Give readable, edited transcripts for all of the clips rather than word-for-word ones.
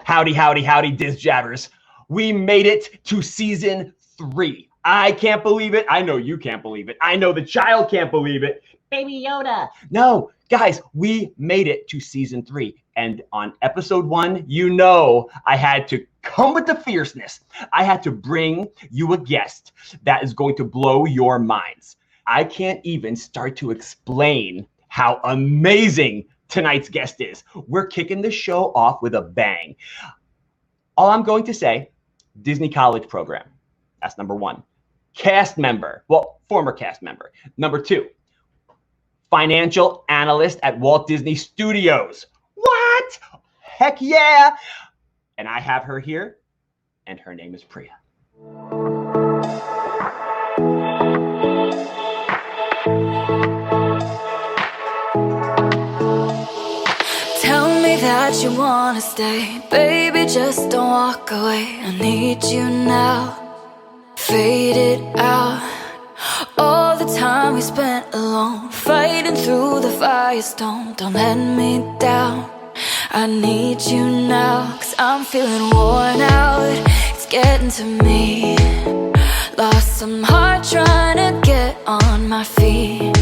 Howdy, howdy, howdy, DizJabberz. We made it to season 3. I can't believe it. I know you can't believe it. I know the child can't believe it. Baby Yoda. No, guys, we made it to season 3. And on episode 1, you know I had to come with the fierceness. I had to bring you a guest that is going to blow your minds. I can't even start to explain how amazing tonight's guest is. We're kicking the show off with a bang. All I'm going to say, Disney College program. That's number 1. Cast member. Well, former cast member. Number 2, financial analyst at Walt Disney Studios. What? Heck yeah. And I have her here, and her name is Priya. That you wanna stay, baby, just don't walk away. I need you now, fade it out. All the time we spent alone, fighting through the firestorm. Don't let me down, I need you now. Cause I'm feeling worn out, it's getting to me. Lost some heart trying to get on my feet.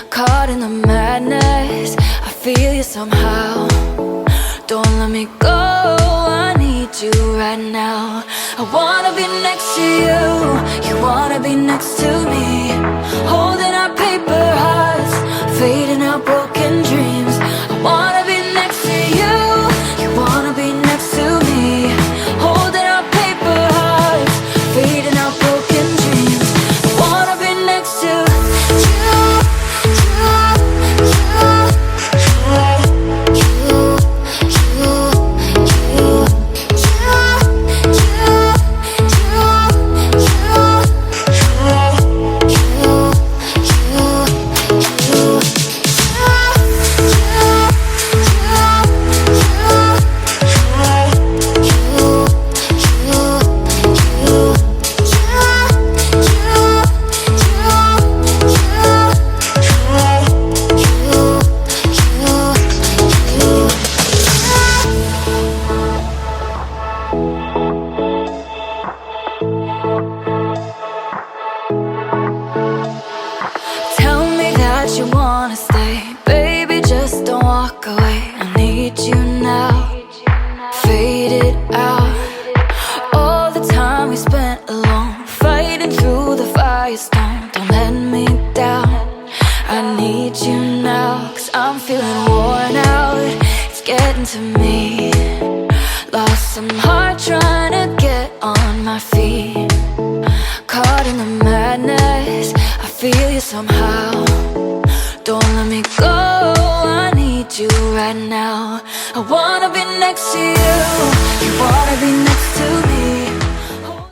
Caught in the madness, I feel you somehow. Don't let me go, I need you right now. I wanna be next to you, you wanna be next to me. Holding our paper hearts, fading out broken dreams. I wanna be next to you, you wanna be next to me. Holding our paper hearts, fading out broken dreams. I wanna be next to you.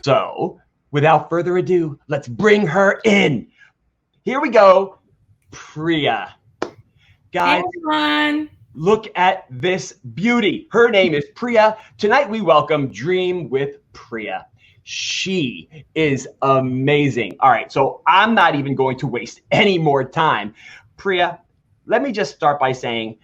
So, without further ado, let's bring her in. Here we go, Priya. Guys, hey, look at this beauty. Her name is Priya. Tonight we welcome Dream with Priya. She is amazing. All right, so I'm not even going to waste any more time. Priya, let me just start by saying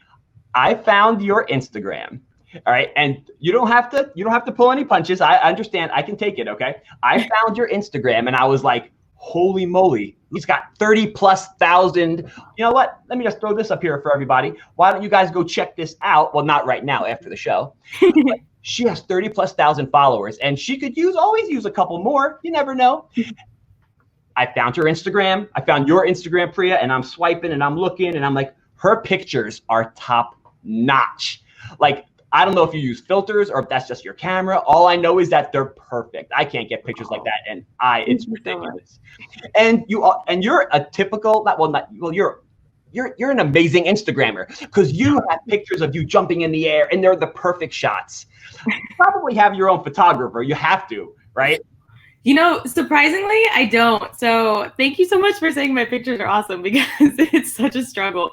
I found your Instagram. All right, and you don't have to pull any punches. I understand. I can take it, okay? I found your Instagram and I was like, holy moly, he's got 30,000+. You know what? Let me just throw this up here for everybody. Why don't you guys go check this out? Well, not right now after the show. She has 30,000+ followers and she could always use a couple more. You never know. I found her Instagram. I found your Instagram, Priya, and I'm swiping and I'm looking and I'm like, her pictures are top notch. Like, I don't know if you use filters or if that's just your camera. All I know is that they're perfect. I can't get pictures like that, and it's ridiculous. And you're a typical, you're an amazing Instagrammer because you have pictures of you jumping in the air, and they're the perfect shots. You probably have your own photographer. You have to, right? You know, surprisingly, I don't. So thank you so much for saying my pictures are awesome because it's such a struggle.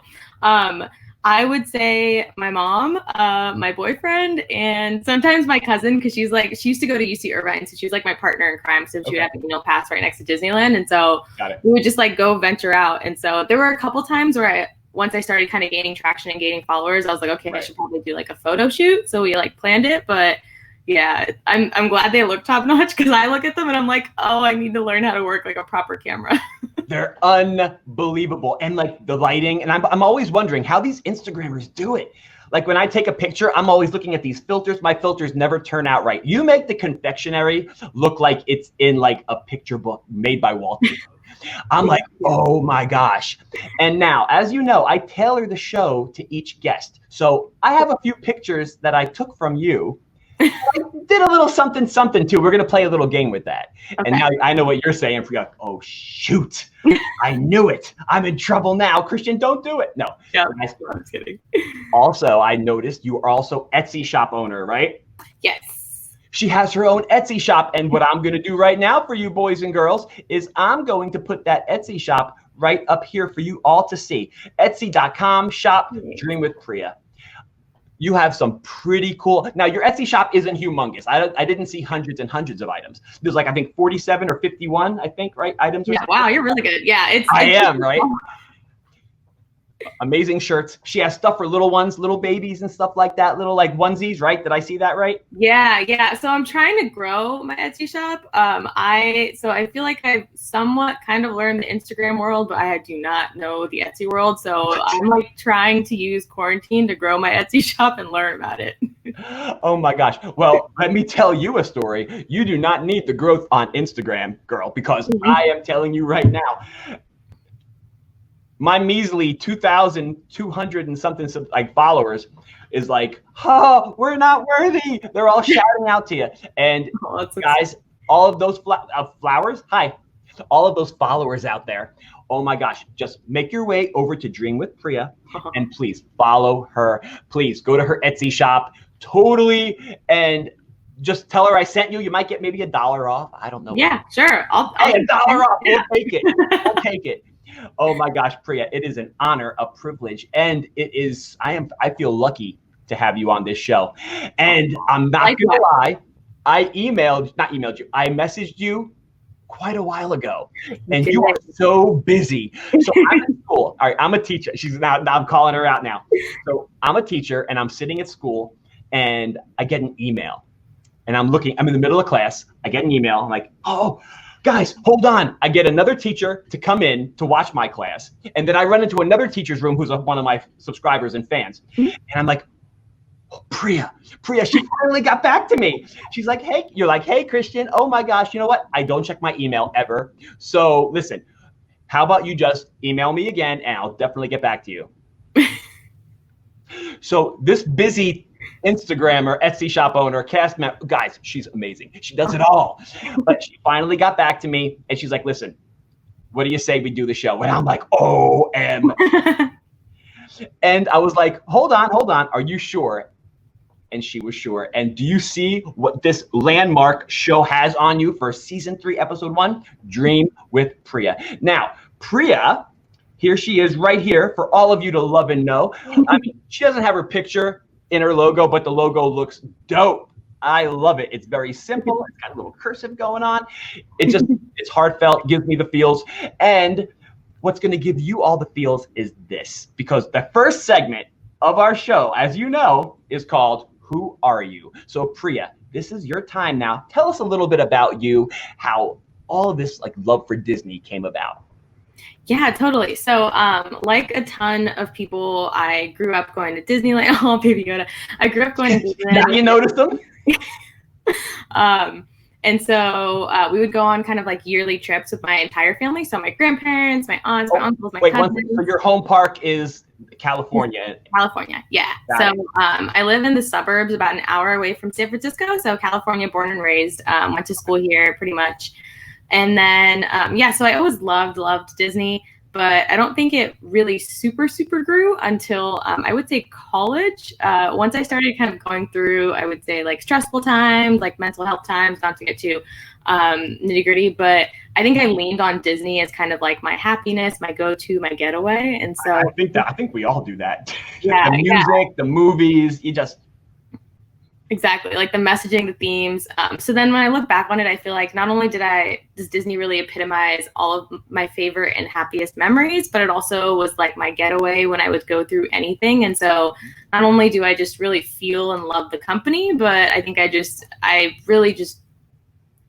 I would say my mom, my boyfriend, and sometimes my cousin, because she used to go to UC Irvine, so she was like my partner in crime since she would have to pass right next to Disneyland. And so we would just like go venture out. And so there were a couple times where once I started kind of gaining traction and gaining followers, I was like, okay, I should probably do like a photo shoot. So we like planned it, but yeah, I'm glad they look top notch because I look at them and I'm like, oh, I need to learn how to work like a proper camera. They're unbelievable. And like the lighting, and I'm always wondering how these Instagrammers do it. Like when I take a picture, I'm always looking at these filters. My filters never turn out right. You make the confectionery look like it's in like a picture book made by Walt Disney. I'm like, oh my gosh. And now, as you know, I tailor the show to each guest. So I have a few pictures that I took from you. I did a little something too. We're going to play a little game with that. Okay. And now I know what you're saying. Priya, oh, shoot. I knew it. I'm in trouble now. Christian, don't do it. No. Yeah, I'm just kidding. Also, I noticed you are also Etsy shop owner, right? Yes. She has her own Etsy shop. And what I'm going to do right now for you boys and girls is I'm going to put that Etsy shop right up here for you all to see. Etsy.com shop Dream with Priya. You have some pretty cool. Now your Etsy shop isn't humongous. I didn't see hundreds and hundreds of items. There's like I think 47 or 51, I think, right? Items. Yeah. Wow, you're really good. Yeah, I am right. Amazing shirts. She has stuff for little ones, little babies and stuff like that. Little like onesies, right? Did I see that right? Yeah. So I'm trying to grow my Etsy shop. I feel like I've somewhat kind of learned the Instagram world, but I do not know the Etsy world. So I'm like trying to use quarantine to grow my Etsy shop and learn about it. Oh my gosh. Well, let me tell you a story. You do not need the growth on Instagram, girl, because I am telling you right now. My measly 2,200 and something like followers is like, oh, we're not worthy. They're all shouting out to you. And guys, all of those flowers, hi, all of those followers out there. Oh my gosh, just make your way over to Dream with Priya and please follow her. Please go to her Etsy shop totally and just tell her I sent you. You might get maybe $1 off. I don't know. Yeah, sure. I'll $1 off. We'll take it. We'll take it. Oh my gosh, Priya, it is an honor, a privilege, and it is. I feel lucky to have you on this show. And I'm not gonna lie, I messaged you quite a while ago, and you are so busy. So I'm in school. All right, I'm a teacher. Now I'm calling her out now. So I'm a teacher, and I'm sitting at school, and I get an email, and I'm in the middle of class. I get an email. I'm like, oh. Guys, hold on. I get another teacher to come in to watch my class. And then I run into another teacher's room who's one of my subscribers and fans. And I'm like, oh, Priya, she finally got back to me. She's like, hey, you're like, hey, Christian. Oh my gosh, you know what? I don't check my email ever. So listen, how about you just email me again and I'll definitely get back to you. So this busy Instagrammer, Etsy shop owner, cast member, guys, she's amazing. She does it all. But she finally got back to me and she's like, listen, what do you say we do the show? And I'm like, OM. And I was like, hold on. Are you sure? And she was sure. And do you see what this landmark show has on you for season 3, episode 1? Dream with Priya. Now, Priya, here she is right here for all of you to love and know. I mean, she doesn't have her picture in her logo, but the logo looks dope. I love it. It's very simple. It's got a little cursive going on. It's heartfelt, gives me the feels. And what's going to give you all the feels is this, because the first segment of our show, as you know, is called Who Are You? So Priya, this is your time now. Tell us a little bit about you, how all of this like love for Disney came about. Yeah, totally. So like a ton of people, I grew up going to Disneyland. Oh, Baby Yoda. I grew up going to Disneyland. Now you noticed them? And so we would go on kind of like yearly trips with my entire family. So my grandparents, my aunts, my uncles, my cousins. So your home park is California. California, yeah. I live in the suburbs, about an hour away from San Francisco. So California, born and raised. Went to school here, pretty much. And then so I always loved Disney, but I don't think it really super grew until I would say college. Once I started kind of going through, I would say like stressful times, like mental health times, not to get too nitty gritty, but I think I leaned on Disney as kind of like my happiness, my go-to, my getaway. And so I think we all do that. Yeah, the music, the movies, you just. Exactly, like the messaging, the themes. So then when I look back on it, I feel like not only does Disney really epitomize all of my favorite and happiest memories, but it also was like my getaway when I would go through anything. And so not only do I just really feel and love the company, but I think I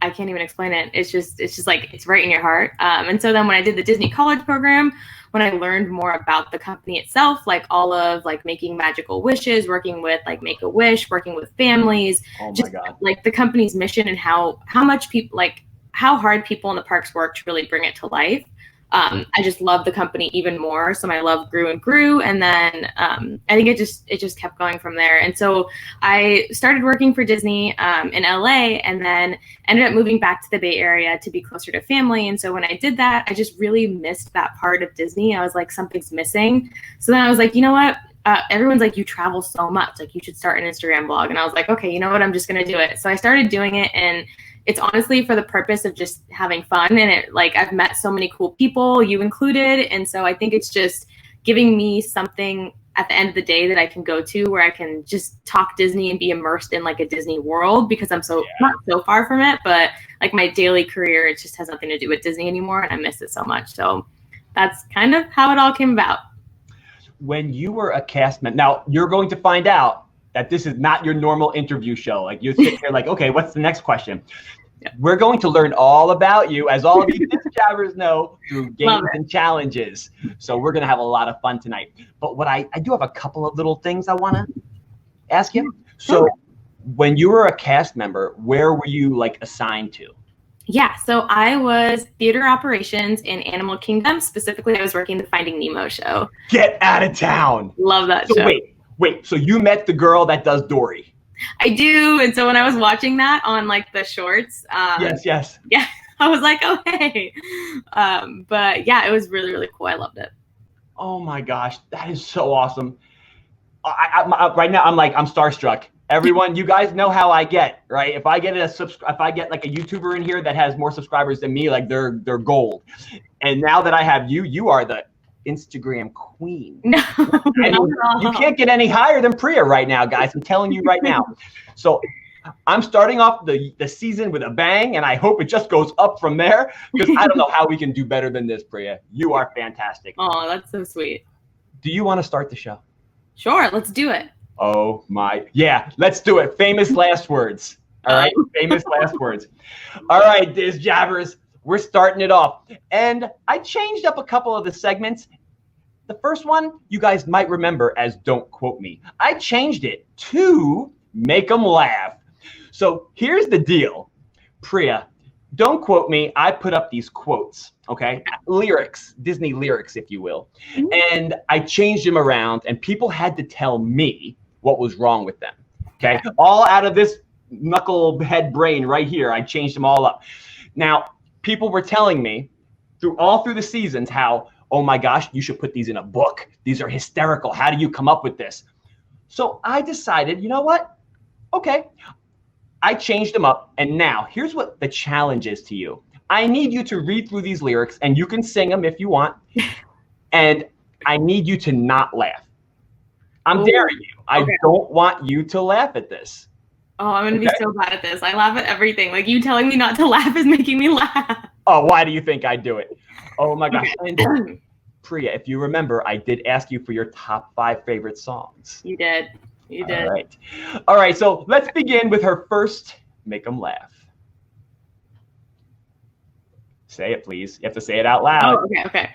can't even explain it. It's just like, it's right in your heart. And so then when I did the Disney College program, when I learned more about the company itself, like all of like making magical wishes, working with like Make-A-Wish, working with families, like the company's mission and how much people, like how hard people in the parks work to really bring it to life. I just love the company even more. So my love grew and grew. And then I think it just kept going from there. And so I started working for Disney in LA, and then ended up moving back to the Bay Area to be closer to family. And so when I did that, I just really missed that part of Disney. I was like, something's missing. So then I was like, you know what? Everyone's like, you travel so much, like you should start an Instagram blog. And I was like, okay, you know what? I'm just going to do it. So I started doing it, and it's honestly for the purpose of just having fun. And it, like, I've met so many cool people, you included. And so I think it's just giving me something at the end of the day that I can go to where I can just talk Disney and be immersed in like a Disney world, because I'm not so far from it, but like my daily career, it just has nothing to do with Disney anymore. And I miss it so much. So that's kind of how it all came about. When you were a cast member, now you're going to find out that this is not your normal interview show. Like you sit there like, okay, what's the next question? Yeah. We're going to learn all about you, as all of you DizJabberz know, through games and challenges. So we're going to have a lot of fun tonight. But what I do have a couple of little things I want to ask you. So when you were a cast member, where were you like assigned to? Yeah, so I was theater operations in Animal Kingdom. Specifically, I was working the Finding Nemo show. Get out of town. Love that show. Wait, so you met the girl that does Dory? I do. And so when I was watching that on like the shorts, yes. Yeah, I was like, oh, hey. But yeah, it was really, really cool. I loved it. Oh my gosh, that is so awesome. Right now, I'm starstruck. Everyone, you guys know how I get, right? If I get like a YouTuber in here that has more subscribers than me, like they're gold. And now that I have you, you are the Instagram queen. No, you can't get any higher than Priya right now, guys. I'm telling you right now. So I'm starting off the season with a bang, and I hope it just goes up from there, because I don't know how we can do better than this, Priya. You are fantastic. Oh, that's so sweet. Do you want to start the show? Sure, let's do it. Oh my, yeah, let's do it. Famous last words. All right, famous last words. All right, DizJabberz, we're starting it off. And I changed up a couple of the segments. The first one, you guys might remember as Don't Quote Me. I changed it to Make 'Em Laugh. So here's the deal. Priya, don't quote me. I put up these quotes, okay? Lyrics, Disney lyrics, if you will. And I changed them around, and people had to tell me what was wrong with them, okay? All out of this knucklehead brain right here. I changed them all up. Now, people were telling me all through the seasons how, oh my gosh, you should put these in a book. These are hysterical. How do you come up with this? So I decided, you know what? Okay. I changed them up. And now here's what the challenge is to you. I need you to read through these lyrics, and you can sing them if you want. And I need you to not laugh. I'm daring you. I don't want you to laugh at this. Oh, I'm going to be so bad at this. I laugh at everything. Like, you telling me not to laugh is making me laugh. Oh, why do you think I do it? Oh my gosh. And Priya, if you remember, I did ask you for your top 5 favorite songs. You did. You did. All right. So let's begin with her first Make 'Em Laugh. Say it, please. You have to say it out loud. Oh, okay.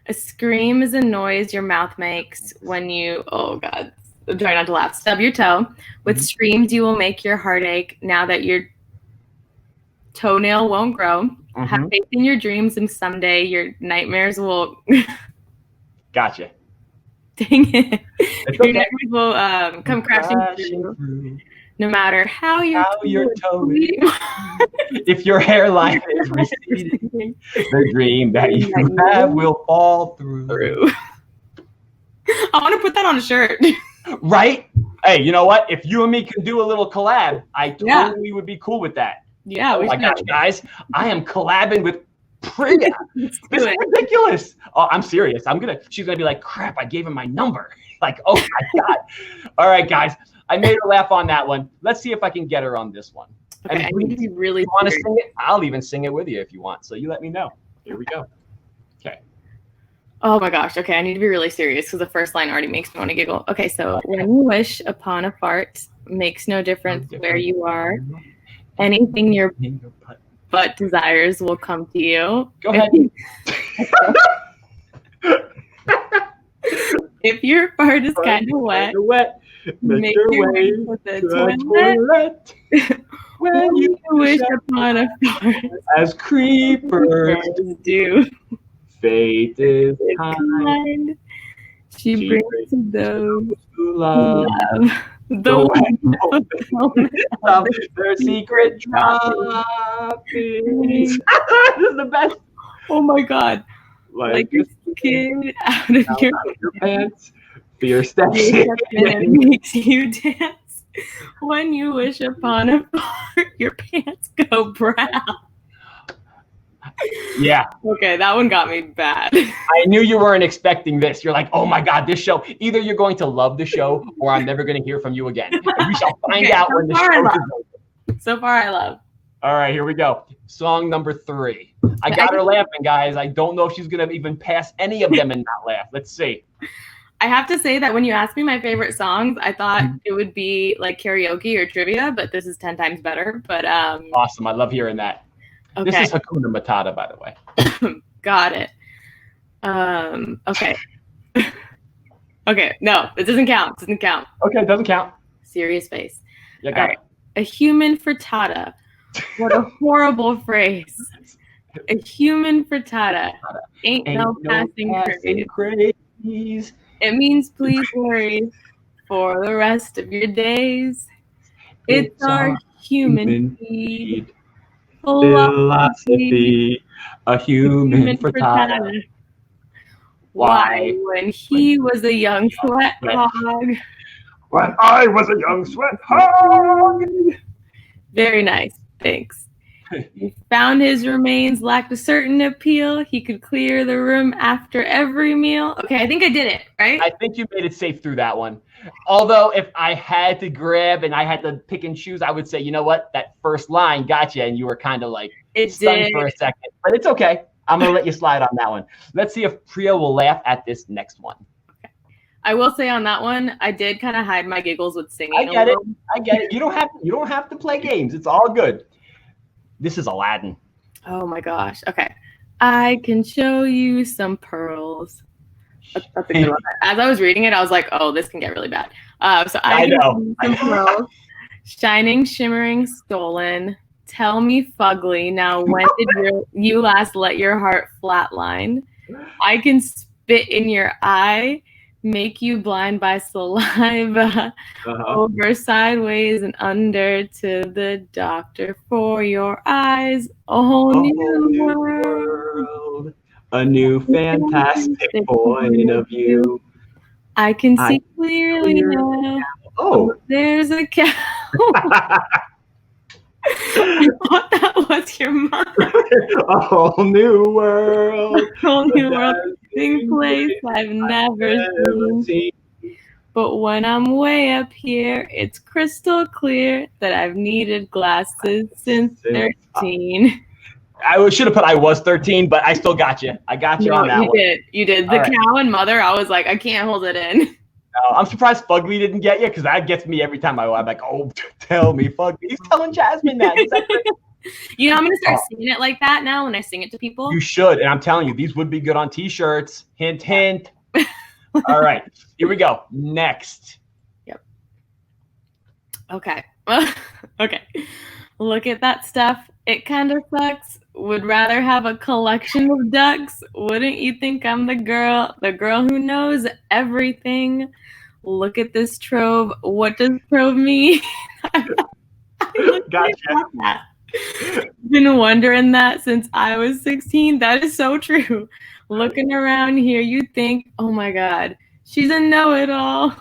A scream is a noise your mouth makes when you, oh God, I'm trying not to laugh. Stub your toe. With screams, you will make your heart ache now that you're toenail won't grow. Have Mhm. faith in your dreams, and someday your nightmares will. Gotcha. Dang it! It's Your okay. nightmares will come crashing through. No matter how your toe is. If your hairline is receding, the dream that you have will fall through. I want to put that on a shirt. Right? Hey, you know what? If you and me can do a little collab, I totally would be cool with that. Yeah. Oh my gosh, guys. I am collabing with Priya. This is ridiculous. Oh, I'm serious. She's gonna be like, crap, I gave him my number. Like, oh my God. All right, guys. I made her laugh on that one. Let's see if I can get her on this one. Okay, I need to be really. You want to sing it? I'll even sing it with you if you want. So you let me know. Here we go. Okay. Oh my gosh. Okay, I need to be really serious because the first line already makes me want to giggle. Okay, so when you wish upon a fart, makes no difference where you are. Anything your butt desires will come to you. Go ahead. If your fart is kind of wet, make your way to the toilet. When you wish upon a fart, as creepers do. Fate is kind. She brings to those who love the way of their secret droppings. This is the best. Oh my God. Like a kid out of your pants. Fear steps in and makes you dance. When you wish upon a fart, your pants go brown. Yeah. Okay, that one got me bad. I knew you weren't expecting this. You're like, oh my God, this show. Either you're going to love the show or I'm never going to hear from you again. And we shall find out when the show is over. So far, I love. All right, here we go. Song number 3. I got her laughing, guys. I don't know if she's going to even pass any of them and not laugh. Let's see. I have to say that when you asked me my favorite songs, I thought it would be like karaoke or trivia, but this is 10 times better. But awesome. I love hearing that. Okay. This is Hakuna Matata, by the way. Got it. Okay. Okay. No, it doesn't count. It doesn't count. Okay, it doesn't count. Serious face. Yeah, got it. A human frittata. What a horrible phrase. A human frittata. Ain't no passing craze. It means please worry for the rest of your days. It's our human feed. Philosophy, a human frittata. Why, when he was a young sweat hog. When I was a young sweat hog. Very nice. Thanks. He found his remains lacked a certain appeal. He could clear the room after every meal. Okay, I think I did it, right? I think you made it safe through that one. Although if I had to grab and I had to pick and choose, I would say, you know what? That first line got you, and you were kind of like stunned for a second. But it's okay. I'm going to let you slide on that one. Let's see if Priya will laugh at this next one. Okay. I will say on that one, I did kind of hide my giggles with singing. I get it. You don't have to play games. It's all good. This is Aladdin. Oh my gosh. Okay. I can show you some pearls. That's a good one. As I was reading it, I was like, oh, this can get really bad. So I know. Some pearls. Shining, shimmering, stolen. Tell me fugly. Now, when did you last let your heart flatline? I can spit in your eye. Make you blind by saliva, over, sideways, and under to the doctor for your eyes. A whole new world. A new fantastic point of view. I can see clearly now. Oh, there's a cow. I thought that was your mom. A whole new world. A whole new world. Place I've never seen. But when I'm way up here, it's crystal clear that I've needed glasses since 13. I should have put I was 13, but I still got you. I got you on that one. You did. The cow and mother, I was like, I can't hold it in. No, I'm surprised Fugly didn't get you, because that gets me every time I'm like, oh, tell me, Fugly. He's telling Jasmine that. You know, I'm going to start singing it like that now when I sing it to people. You should. And I'm telling you, these would be good on T-shirts. Hint, hint. All right. Here we go. Next. Yep. Okay. Okay. Look at that stuff. It kind of sucks. Would rather have a collection of ducks. Wouldn't you think I'm the girl who knows everything? Look at this trove. What does trove mean? Gotcha. Been wondering that since I was 16. That is so true. Looking around here, you think, oh my God, she's a know-it-all.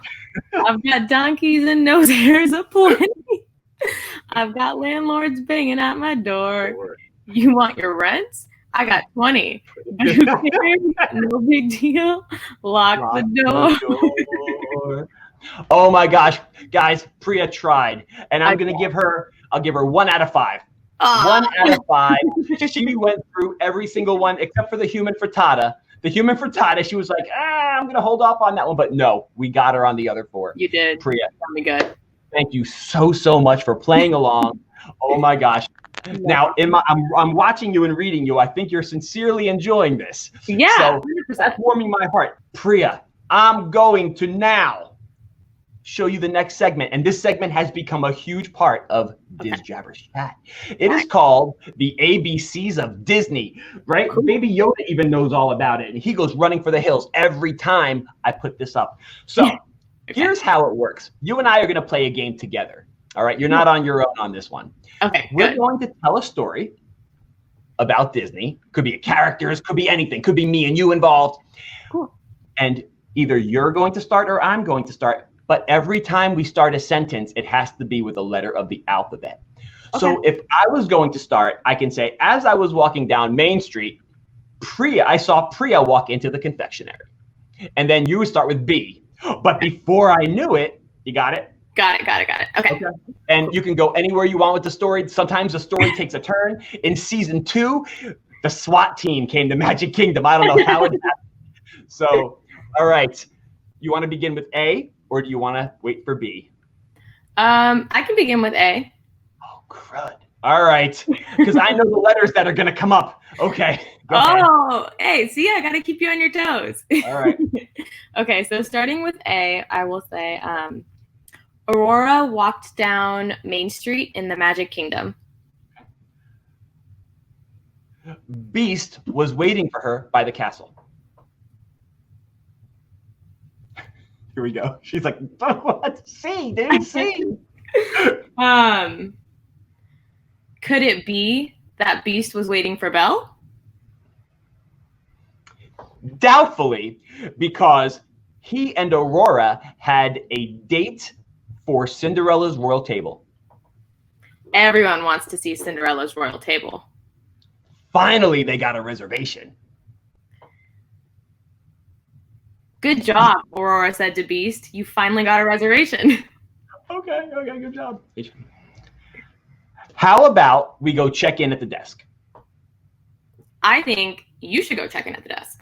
I've got donkeys and nose hairs aplenty. I've got landlords banging at my door. You want your rents? I got 20. No big deal. Lock the door. Oh my gosh, guys, Priya tried, and I'll give her 1 out of 5. 1 out of 5. She went through every single one except for the human frittata. The human frittata, she was like, I'm going to hold off on that one. But no, we got her on the other 4. You did. Priya. Got me good. Thank you so much for playing along. Oh my gosh. Now, I'm watching you and reading you. I think you're sincerely enjoying this. Yeah. So 100%. That's warming my heart. Priya, I'm going to now show you the next segment. And this segment has become a huge part of DizJabberz Chat. It is called the ABCs of Disney, right? Cool. Baby Yoda even knows all about it. And he goes running for the hills every time I put this up. So here's how it works. You and I are going to play a game together. All right. You're not on your own on this one. Okay. We're going to tell a story about Disney. Could be characters, could be anything, could be me and you involved. Cool. And either you're going to start or I'm going to start. But every time we start a sentence, it has to be with a letter of the alphabet. Okay. So if I was going to start, I can say, as I was walking down Main Street, I saw Priya walk into the confectionery. And then you would start with B. But before I knew it, you got it? Got it. Okay. And you can go anywhere you want with the story. Sometimes the story takes a turn. In season 2, the SWAT team came to Magic Kingdom. I don't know how it happened. So, all right. You want to begin with A, or do you want to wait for B? I can begin with A. Oh, crud. All right. Because I know the letters that are going to come up. Okay. Hey, see, I got to keep you on your toes. All right. Okay, so starting with A, I will say Aurora walked down Main Street in the Magic Kingdom. Beast was waiting for her by the castle. Here we go. She's like, what? C, dude, C. Could it be that Beast was waiting for Belle? Doubtfully, because he and Aurora had a date for Cinderella's royal table. Everyone wants to see Cinderella's royal table. Finally, they got a reservation. Good job, Aurora said to Beast. You finally got a reservation. Okay, good job. How about we go check in at the desk? I think you should go check in at the desk.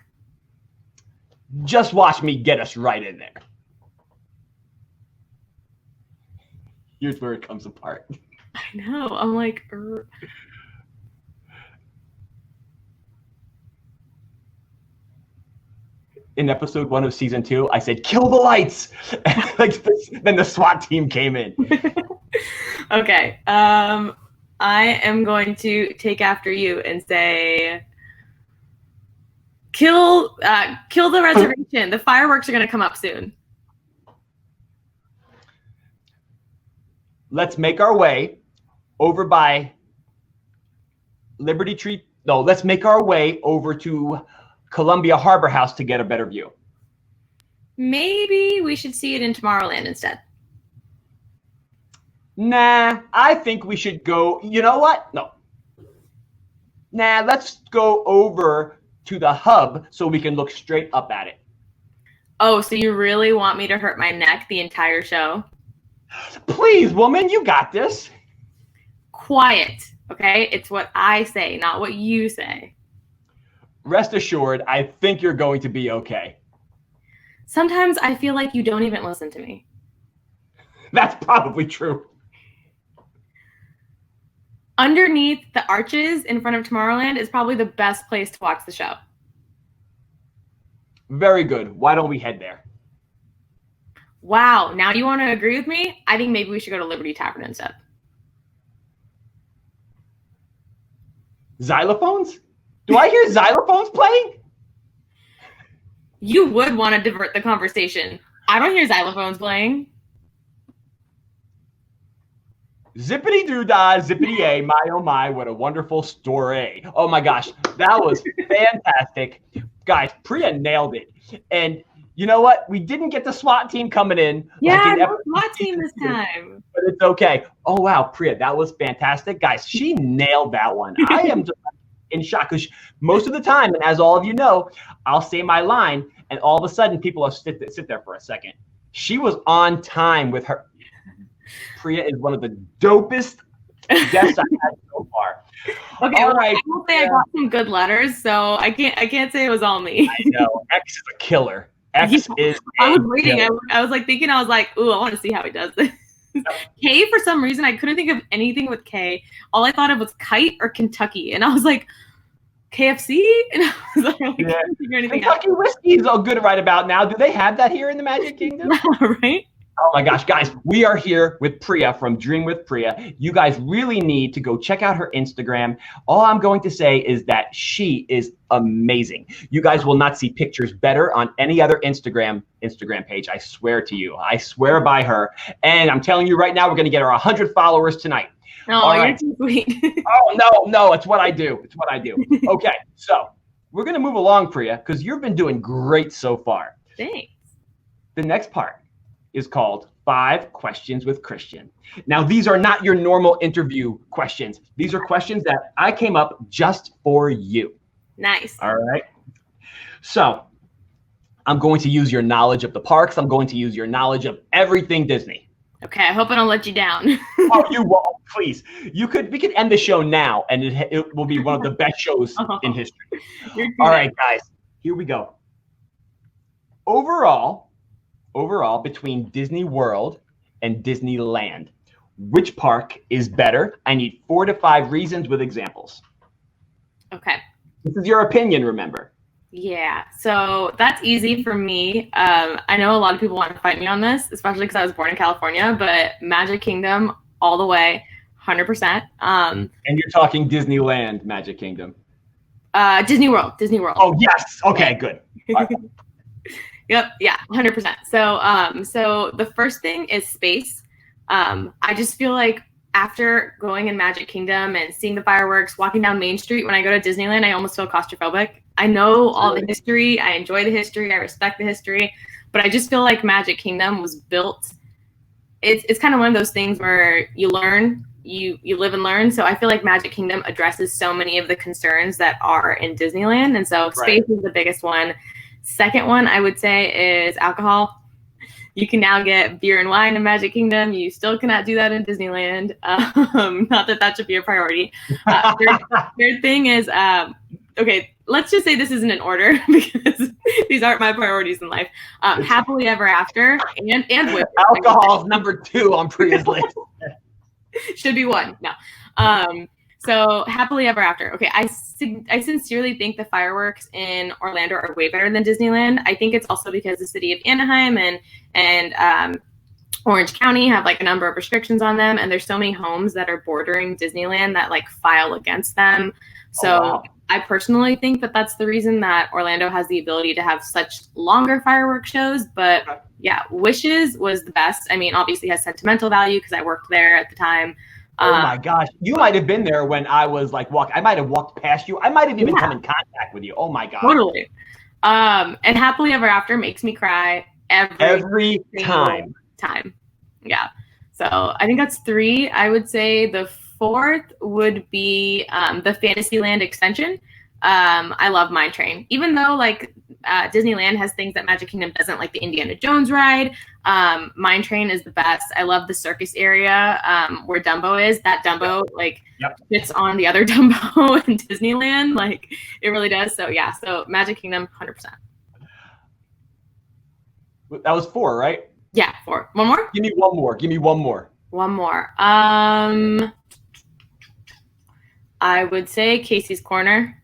Just watch me get us right in there. Here's where it comes apart. I know. I'm like... In episode 1 of season 2, I said, kill the lights. Then the SWAT team came in. Okay. I am going to take after you and say, kill the reservation. The fireworks are going to come up soon. Let's make our way over by Liberty Tree. No, let's make our way over to Columbia Harbor House to get a better view. Maybe we should see it in Tomorrowland instead. Nah, I think we should go. You know what? No. Nah, let's go over to the hub so we can look straight up at it. Oh, so you really want me to hurt my neck the entire show? Please, woman, you got this. Quiet, okay? It's what I say, not what you say. Rest assured, I think you're going to be okay. Sometimes I feel like you don't even listen to me. That's probably true. Underneath the arches in front of Tomorrowland is probably the best place to watch the show. Very good. Why don't we head there? Wow, now you want to agree with me? I think maybe we should go to Liberty Tavern instead. Xylophones? Do I hear xylophones playing? You would want to divert the conversation. I don't hear xylophones playing. Zippity doo dah, zippity a, my oh my, what a wonderful story. Oh my gosh, that was fantastic. Guys, Priya nailed it. And you know what? We didn't get the SWAT team coming in. Yeah, no SWAT team this time. But it's okay. Oh wow, Priya, that was fantastic. Guys, she nailed that one. I am just in shock because most of the time, and as all of you know, I'll say my line, and all of a sudden people will sit there for a second. She was on time with her. Priya is one of the dopest guests I've had so far. Okay, all right. I will say I got some good letters, so I can't say it was all me. I know. X is a killer. X is. I was waiting. I was like thinking. I was like, ooh, I want to see how he does this. K, for some reason, I couldn't think of anything with K. All I thought of was kite or Kentucky, and I was like, KFC, and I was like, I can't figure anything Kentucky whiskey is all good right about now. Do they have that here in the Magic Kingdom? Yeah, right. Oh my gosh, guys, we are here with Priya from Dream with Priya. You guys really need to go check out her Instagram. All I'm going to say is that she is amazing. You guys will not see pictures better on any other Instagram page. I swear to you. I swear by her. And I'm telling you right now, we're going to get her 100 followers tonight. Oh, all right. You're too sweet. Oh, no, it's what I do. It's what I do. Okay, so we're going to move along, Priya, because you've been doing great so far. Thanks. The next part is called 5 Questions with Christian. Now, these are not your normal interview questions. These are questions that I came up just for you. Nice. All right. So I'm going to use your knowledge of the parks. I'm going to use your knowledge of everything Disney. Okay, I hope I don't let you down. Oh, you won't, please. We could end the show now, and it will be one of the best shows in history. All right, guys, here we go. Overall, between Disney World and Disneyland, which park is better? I need 4 to 5 reasons with examples. Okay. This is your opinion, remember. Yeah, so that's easy for me. I know a lot of people want to fight me on this, especially because I was born in California, but Magic Kingdom all the way, 100%. And you're talking Disneyland, Magic Kingdom. Disney World. Oh, yes. Okay, good. Right. Yep. Yeah. 100%. So the first thing is space. I just feel like after going in Magic Kingdom and seeing the fireworks, walking down Main Street, when I go to Disneyland, I almost feel claustrophobic. I know all the history. I enjoy the history. I respect the history, but I just feel like Magic Kingdom was built. It's kind of one of those things where you learn, you live and learn. So I feel like Magic Kingdom addresses so many of the concerns that are in Disneyland. And so space is the biggest one. Second one, I would say, is alcohol. You can now get beer and wine in Magic Kingdom. You still cannot do that in Disneyland. Not that should be a priority. Third thing is, okay, let's just say this isn't in order because these aren't my priorities in life. Happily ever after and with alcohol is number 2 on Priya's list. Should be 1. No. So happily ever after. Okay, I sincerely think the fireworks in Orlando are way better than Disneyland. I think it's also because the city of Anaheim and Orange County have like a number of restrictions on them, and there's so many homes that are bordering Disneyland that like file against them. So I personally think that that's the reason that Orlando has the ability to have such longer fireworks shows. But yeah, Wishes was the best. I mean, obviously it has sentimental value because I worked there at the time. Oh my gosh. You might have been there when I was like I might have walked past you. I might have even come in contact with you. Oh my God. Totally. And Happily Ever After makes me cry every time. Yeah. So I think that's 3. I would say the 4th would be the Fantasyland extension. I love Mine Train, even though like Disneyland has things that Magic Kingdom doesn't, like the Indiana Jones ride. Mine Train is the best. I love the circus area where Dumbo is. That Dumbo fits on the other Dumbo in Disneyland. Like it really does. So yeah, so Magic Kingdom, 100%. That was 4, right? Yeah, 4. One more? Give me one more. One more. I would say Casey's Corner.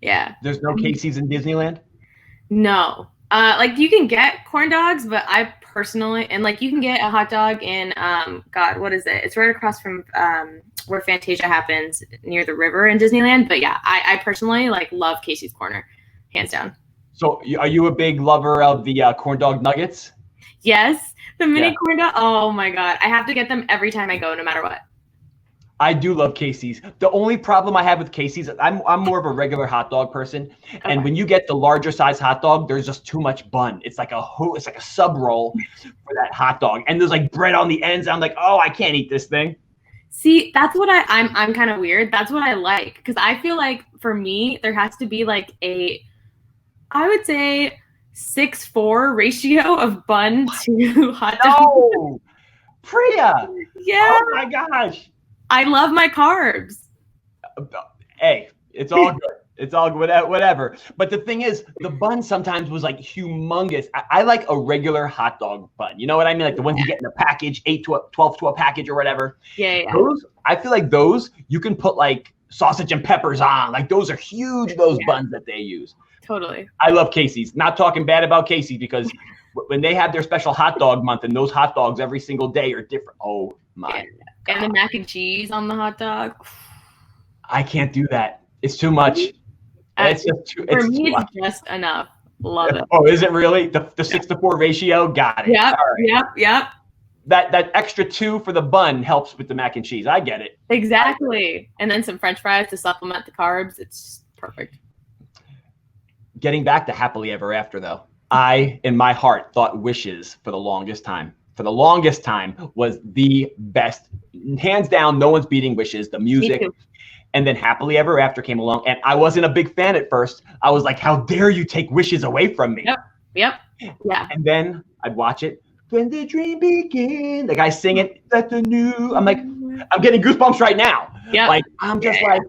Yeah. There's no Casey's in Disneyland? No. Like you can get corn dogs, but I personally, and like you can get a hot dog in, God, what is it? It's right across from where Fantasia happens near the river in Disneyland. But yeah, I personally like love Casey's Corner, hands down. So are you a big lover of the corn dog nuggets? Yes, the mini corn dog. Oh my God, I have to get them every time I go, no matter what. I do love Casey's. The only problem I have with Casey's, I'm more of a regular hot dog person, and when you get the larger size hot dog, there's just too much bun. It's like a sub roll for that hot dog, and there's like bread on the ends. I'm like, oh, I can't eat this thing. See, that's what I'm kind of weird. That's what I like, because I feel like for me there has to be like I would say 6:4 ratio of bun to hot dog. No, Priya. Yeah. Oh my gosh. I love my carbs. Hey, it's all good. It's all good, whatever. But the thing is, the bun sometimes was like humongous. I like a regular hot dog bun. You know what I mean? Like the ones you get in a package, 12 to a package or whatever. Yeah. Those, I feel like those, you can put like sausage and peppers on. Like those are huge, those buns that they use. Totally. I love Casey's. Not talking bad about Casey's, because when they have their special hot dog month, and those hot dogs every single day are different. Oh my God. And the mac and cheese on the hot dog. I can't do that. It's too much. It's just too. For me, it's just enough. Love it. Oh, is it really the 6:4 ratio? Got it. Yep. Right. Yep. That extra 2 for the bun helps with the mac and cheese. I get it. Exactly. And then some French fries to supplement the carbs. It's just perfect. Getting back to Happily Ever After, though, I, in my heart, thought Wishes for the longest time. For the longest time was the best. Hands down, no one's beating Wishes. The music. And then Happily Ever After came along, and I wasn't a big fan at first. I was like, how dare you take Wishes away from me? Yep. Yeah. And then I'd watch it. When the dream begins. The guy sing it. I'm like, I'm getting goosebumps right now. Yeah. Like, I'm just like,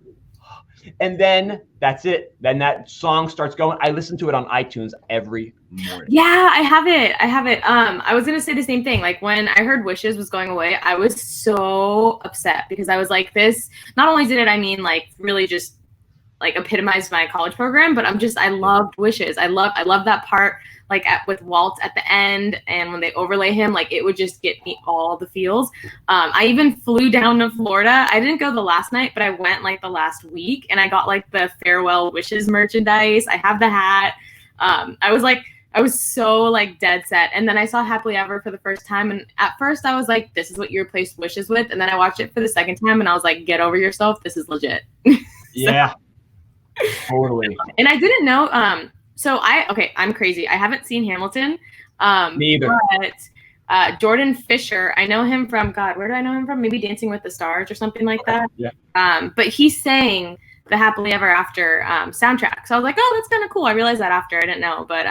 and then that's it. Then that song starts going. I listen to it on iTunes every morning. Yeah, I have it. I was gonna say the same thing. Like when I heard Wishes was going away, I was so upset, because I was like, this not only did it, I mean, like really just like epitomized my college program, but I loved Wishes. I love that part, like with Walt at the end, and when they overlay him, like it would just get me all the feels. I even flew down to Florida. I didn't go the last night, but I went like the last week, and I got like the Farewell Wishes merchandise. I have the hat. I was so like dead set. And then I saw Happily Ever for the first time, and at first I was like, this is what you replaced Wishes with. And then I watched it for the second time, and I was like, get over yourself. This is legit. Yeah. Totally. And I didn't know. I'm crazy. I haven't seen Hamilton. Me either. But Jordan Fisher, I know him from, God, where do I know him from? Maybe Dancing with the Stars or something like that. Yeah. But he sang the Happily Ever After soundtrack. So I was like, oh, that's kind of cool. I realized that after. I didn't know. But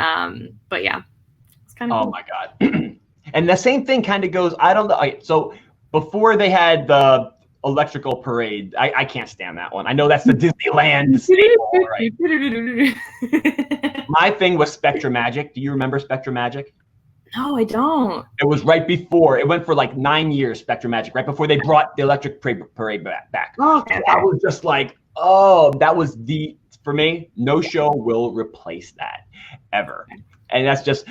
yeah, it's kind of cool. Oh my God. And the same thing kind of goes, I don't know. So before they had the electrical parade, I can't stand that one. I know that's the Disneyland staple, right? My thing was Spectra Magic. Do you remember Spectra Magic? No, I don't. It was right before. It went for like 9 years, Spectra Magic, right before they brought the electric parade back. Oh, okay. And I was just like, oh, that was for me, no show will replace that ever. And that's just,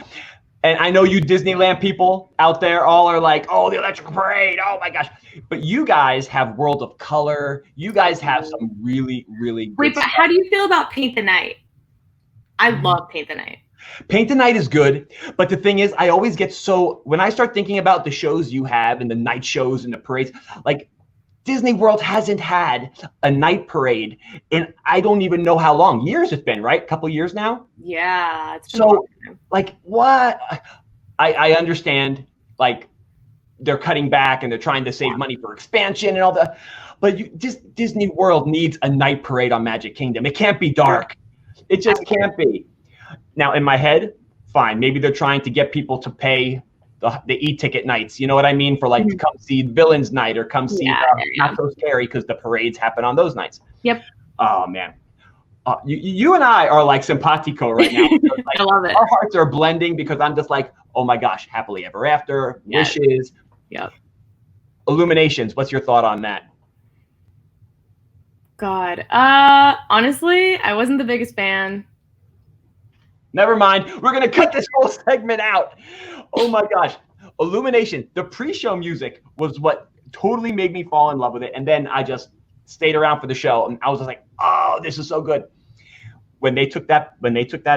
and I know you Disneyland people out there all are like, oh, the electric parade, oh my gosh. But you guys have World of Color. You guys have some really, really good Wait, but stuff. how do you feel about Paint the Night? I love Paint the Night. Paint the Night is good, but the thing is, I always get when I start thinking about the shows you have and the night shows and the parades, like Disney World hasn't had a night parade in I don't even know how long. Years it's been, right? A couple years now? Yeah. It's been so, like, what? I understand, like, they're cutting back and they're trying to save money for expansion and all that, but Disney World needs a night parade on Magic Kingdom. It can't be dark. It just can't be. Now, in my head, fine. Maybe they're trying to get people to pay the e-ticket nights. You know what I mean? For like to come see Villains Night or come see Not So Scary, because the parades happen on those nights. Yep. Oh, man. You and I are like simpatico right now. Like, I love it. Our hearts are blending because I'm just like, oh my gosh, Happily Ever After, Wishes. Yep. Illuminations. What's your thought on that? God. Honestly, I wasn't the biggest fan. Never mind. We're going to cut this whole segment out. Oh my gosh. Illumination. The pre-show music was what totally made me fall in love with it. And then I just stayed around for the show, and I was just like, oh, this is so good. When they took that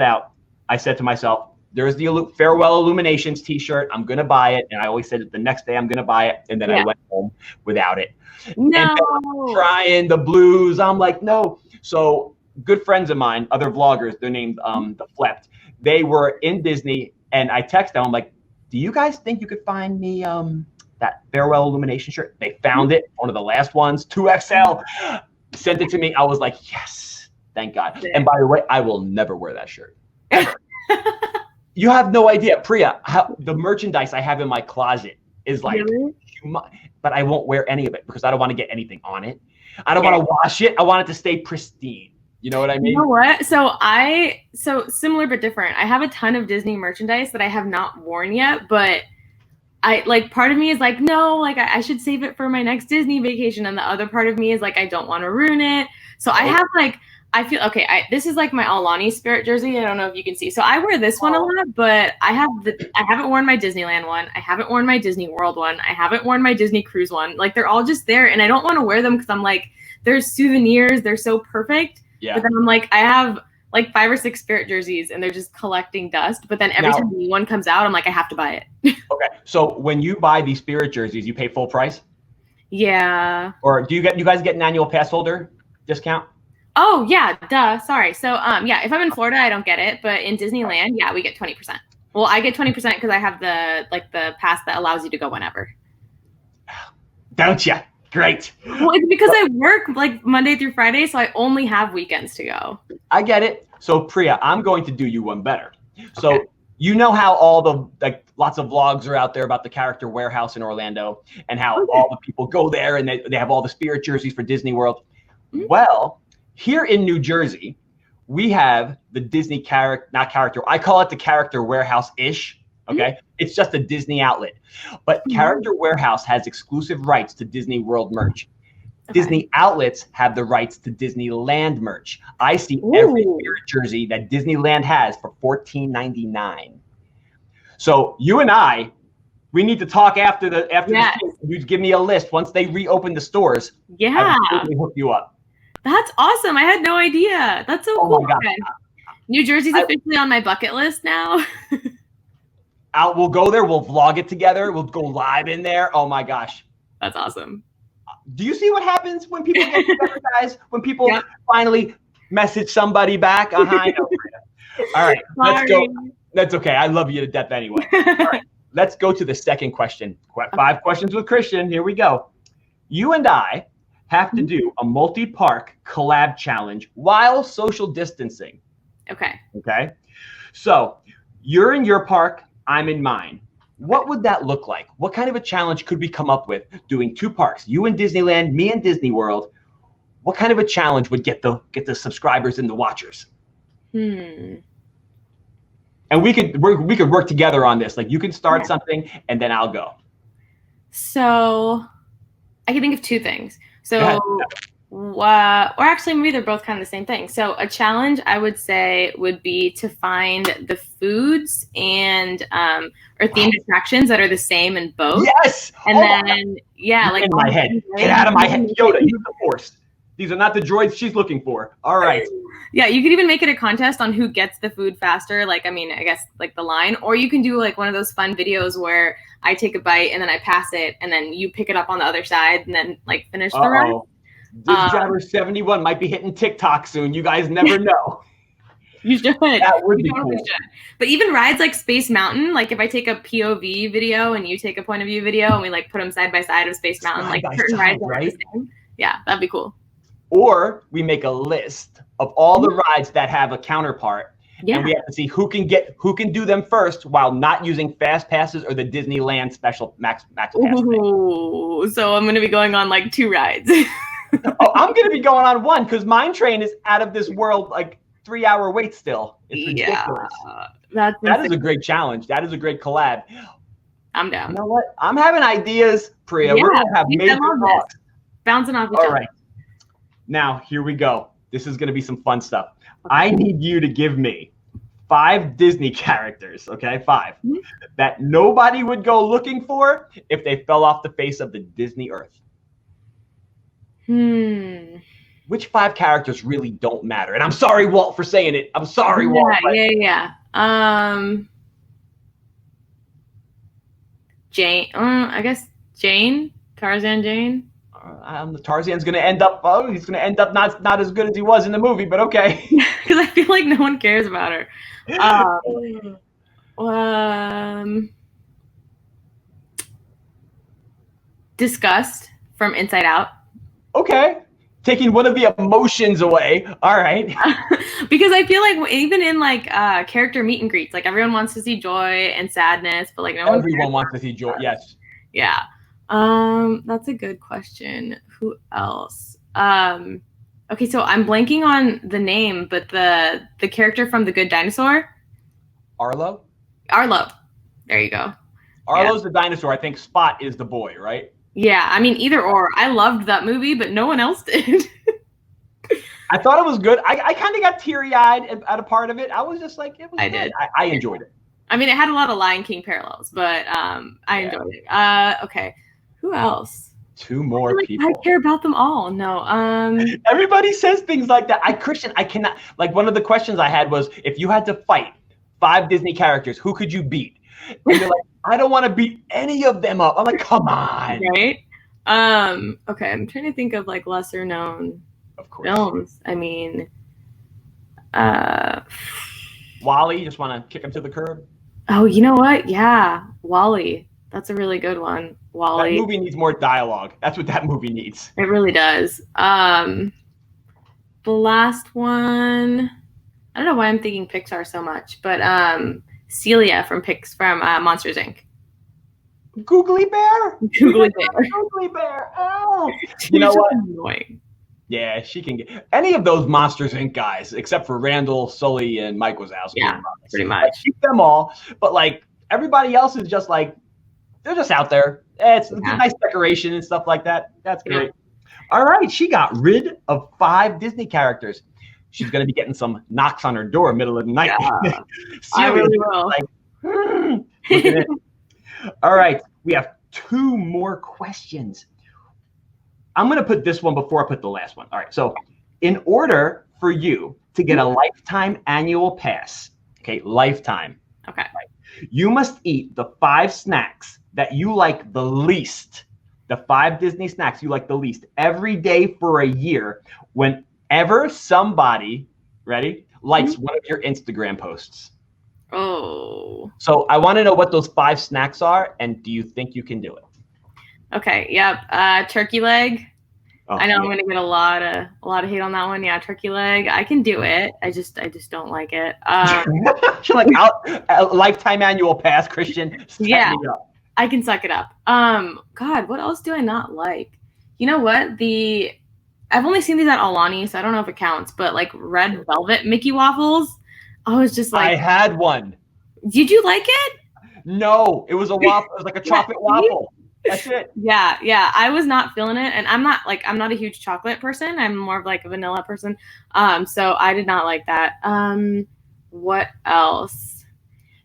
out, I said to myself, there's the Farewell Illuminations t-shirt. I'm going to buy it. And I always said that the next day I'm going to buy it. And then I went home without it. No. And then trying the blues. I'm like, no. So good friends of mine, other vloggers, they're named The Flepped. They were in Disney, and I texted them. I'm like, do you guys think you could find me that Farewell Illumination shirt? They found it, one of the last ones, 2XL. Sent it to me. I was like, yes, thank God. And by the way, I will never wear that shirt. You have no idea, Priya, how the merchandise I have in my closet is like, but I won't wear any of it because I don't want to get anything on it. I don't want to wash it. I want it to stay pristine. You know what I mean? You know what? So similar but different. I have a ton of Disney merchandise that I have not worn yet, but I like, part of me is like, no, like I should save it for my next Disney vacation. And the other part of me is like, I don't want to ruin it. So I have like, I feel okay. This is like my Alani Spirit jersey. I don't know if you can see. So I wear this one a lot, but I haven't worn my Disneyland one. I haven't worn my Disney World one. I haven't worn my Disney Cruise one. Like they're all just there, and I don't want to wear them because I'm like, they're souvenirs. They're so perfect. Yeah. But then I'm like, I have like 5 or 6 Spirit jerseys, and they're just collecting dust. But then every time a new one comes out, I'm like, I have to buy it. Okay. So when you buy these Spirit jerseys, you pay full price? Yeah. Or do you guys get an annual pass holder discount? Oh yeah, duh. Sorry. So yeah, if I'm in Florida, I don't get it, but in Disneyland, yeah, we get 20%. Well, I get 20% because I have the pass that allows you to go whenever. Don't you? Great. Well, it's because I work like Monday through Friday, so I only have weekends to go. I get it. So Priya, I'm going to do you one better. So you know how all the lots of vlogs are out there about the character warehouse in Orlando and how all the people go there and they have all the Spirit jerseys for Disney World. Mm-hmm. Well, here in New Jersey, we have the Disney character. I call it the character warehouse-ish. Okay. Mm-hmm. It's just a Disney outlet. But Character Warehouse has exclusive rights to Disney World merch. Okay. Disney outlets have the rights to Disneyland merch. I see every Spirit jersey that Disneyland has for $14.99. So you and we need to talk after the you give me a list once they reopen the stores. Yeah. I will totally hook you up. That's awesome. I had no idea. That's so cool. My God. New Jersey's officially on my bucket list now. We'll go there. We'll vlog it together. We'll go live in there. Oh my gosh. That's awesome. Do you see what happens when people get together, guys? When people finally message somebody back? I know. All right, let's go. That's okay. I love you to death anyway. All right, let's go to the second question. 5 questions with Christian. Here we go. You and I have to do a multi-park collab challenge while social distancing. Okay. Okay. So you're in your park, I'm in mine. What would that look like? What kind of a challenge could we come up with doing 2 parks? You in Disneyland, me in Disney World. What kind of a challenge would get the subscribers and the watchers? And we could work together on this. Like you can start something and then I'll go. So I can think of 2 things. So, or actually maybe they're both kind of the same thing. So a challenge I would say would be to find the foods and or themed attractions that are the same in both. Yes. And then like in my head. Get out of my head. Yoda, use the Force. These are not the droids she's looking for. All right. Yeah, you could even make it a contest on who gets the food faster. Like, I mean, I guess like the line, or you can do like one of those fun videos where I take a bite and then I pass it and then you pick it up on the other side and then like finish the ride. DizJabberz 71 might be hitting TikTok soon. You guys never know. You should. That would be cool. But even rides like Space Mountain, like if I take a POV video and you take a point of view video and we like put them side by side of Space Mountain, like certain rides are the same. Yeah, that'd be cool. Or we make a list of all the rides that have a counterpart. Yeah. And we have to see who can do them first while not using fast passes or the Disneyland special max pass. Ooh, so I'm going to be going on like 2 rides. I'm going to be going on 1 because Mine Train is out of this world, like 3-hour wait still. It's ridiculous. That is a great challenge. That is a great collab. I'm down. You know what? I'm having ideas, Priya. Yeah, we're going to have major talks. Bouncing off each other. All right. Now, here we go. This is going to be some fun stuff. Okay. I need you to give me 5 Disney characters, okay? 5 that nobody would go looking for if they fell off the face of the Disney earth. Which 5 characters really don't matter? And I'm sorry, Walt, for saying it. I'm sorry, Walt. Yeah. Jane. I guess Jane. Tarzan Jane. Tarzan's gonna end up. Oh, he's gonna end up not as good as he was in the movie, but okay. Because I feel like no one cares about her. Disgust from Inside Out. Okay, taking one of the emotions away. All right. Because I feel like even in like character meet and greets, like everyone wants to see joy and sadness, but like everyone wants to see joy. Yes. Yeah. That's a good question. Who else? Okay, so I'm blanking on the name, but the character from The Good Dinosaur. Arlo. There you go. Arlo's the dinosaur. I think Spot is the boy, right? Yeah, I mean either or. I loved that movie, but no one else did. I thought it was good. I kind of got teary-eyed at a part of it. I was just like, it was I good. did. I enjoyed it. I mean, it had a lot of Lion King parallels, but I enjoyed it. Okay, who else? 2 more people. I care about them all. No. Everybody says things like that. Christian, I cannot. Like, one of the questions I had was, if you had to fight 5 Disney characters, who could you beat? And you're like, I don't want to beat any of them up. I'm like, come on. Right. Okay, I'm trying to think of like lesser known films. I mean, WALL-E. You just want to kick him to the curb. Oh, you know what? Yeah, WALL-E. That's a really good one. WALL-E. That movie needs more dialogue. That's what that movie needs. It really does. The last one, I don't know why I'm thinking Pixar so much, but Celia from Monsters Inc. Googly Bear. Googly Bear. Googly Bear. Oh, you know what? Annoying. Yeah, she can get any of those Monsters Inc. guys, except for Randall, Sully, and Mike Wazowski. Yeah, pretty much. Like, keep them all, but like everybody else is just like, they're just out there. It's a nice decoration and stuff like that. That's great. Yeah. All right, she got rid of 5 Disney characters. She's going to be getting some knocks on her door middle of the night. Yeah, I really will. Like, all right, we have 2 more questions. I'm going to put this one before I put the last one. All right, so in order for you to get a lifetime annual pass, okay, lifetime. Okay. Right, you must eat the 5 snacks that you like the least, the 5 Disney snacks you like the least every day for a year whenever somebody, ready, likes one of your Instagram posts. Oh. So I want to know what those 5 snacks are, and do you think you can do it? Okay, yep. Turkey leg. Oh, I know I'm gonna get a lot of hate on that one. Yeah, turkey leg. I can do it. I just don't like it. You're like a lifetime annual pass, Christian. Yeah. I can suck it up. God, what else do I not like? You know what? I've only seen these at Alani, so I don't know if it counts, but like red velvet Mickey waffles. I was just like, I had one. Did you like it? No, it was a waffle. It was like a chocolate waffle. That's it. Yeah. I was not feeling it, and I'm not a huge chocolate person. I'm more of like a vanilla person. So I did not like that. What else?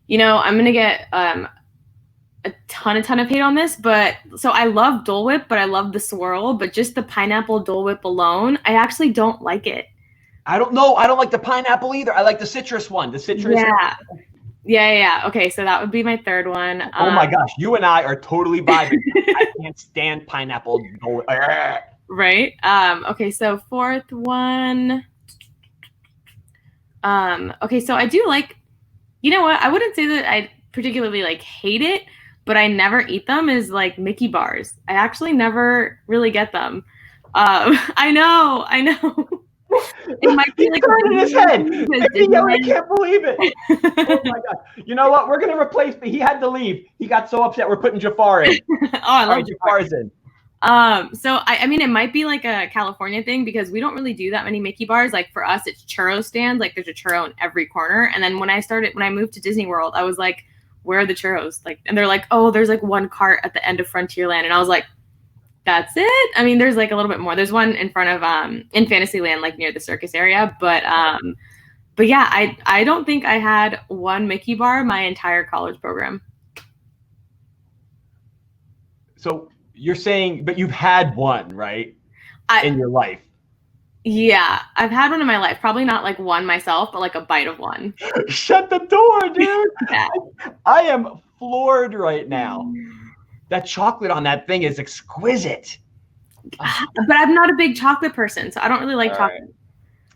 You know, I'm gonna get a ton of hate on this, but so I love Dole Whip, but I love the swirl, but just the pineapple Dole Whip alone, I actually don't like it. I don't know. I don't like the pineapple either. I like the citrus one. The citrus. Yeah. Okay, so that would be my third one. Oh my gosh, you and I are totally vibing. I can't stand pineapple. Right. Okay, so fourth one. Okay, so I do like. You know what? I wouldn't say that I particularly like hate it, but I never eat them. Is like Mickey bars. I actually never really get them. I know. It might be like in his head. I can't believe it. Oh my god! You know what? We're gonna replace me. He had to leave. He got so upset. We're putting Jafar in. I love Jafar's in. So I mean, it might be like a California thing because we don't really do that many Mickey bars. Like for us, it's churro stands. Like there's a churro in every corner. And then when I moved to Disney World, I was like, where are the churros? Like, and they're like, oh, there's like one cart at the end of Frontierland. And I was like, that's it. I mean, there's like a little bit more. There's one in front of in Fantasyland, like near the circus area. But But yeah, I don't think I had one Mickey bar my entire college program. So you're saying, but you've had one, right? In your life. Yeah, I've had one in my life. Probably not like one myself, but like a bite of one. Shut the door, dude. Yeah. I am floored right now. That chocolate on that thing is exquisite. But I'm not a big chocolate person, so I don't really like chocolate.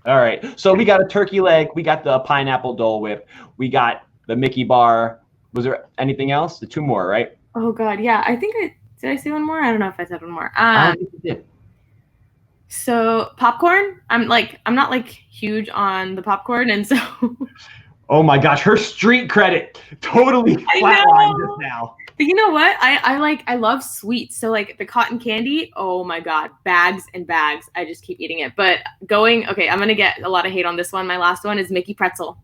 All right. So we got a turkey leg. We got the pineapple Dole Whip. We got the Mickey bar. Was there anything else? The two more, right? Oh God, yeah. I think did I say one more? I don't know if I said one more. I don't think you did. So popcorn. I'm not like huge on the popcorn, and so. Oh my gosh, her street credit totally flatlined just now. But you know what? I love sweets. So like the cotton candy, oh my God, bags and bags. I just keep eating it. But okay, I'm gonna get a lot of hate on this one. My last one is Mickey pretzel.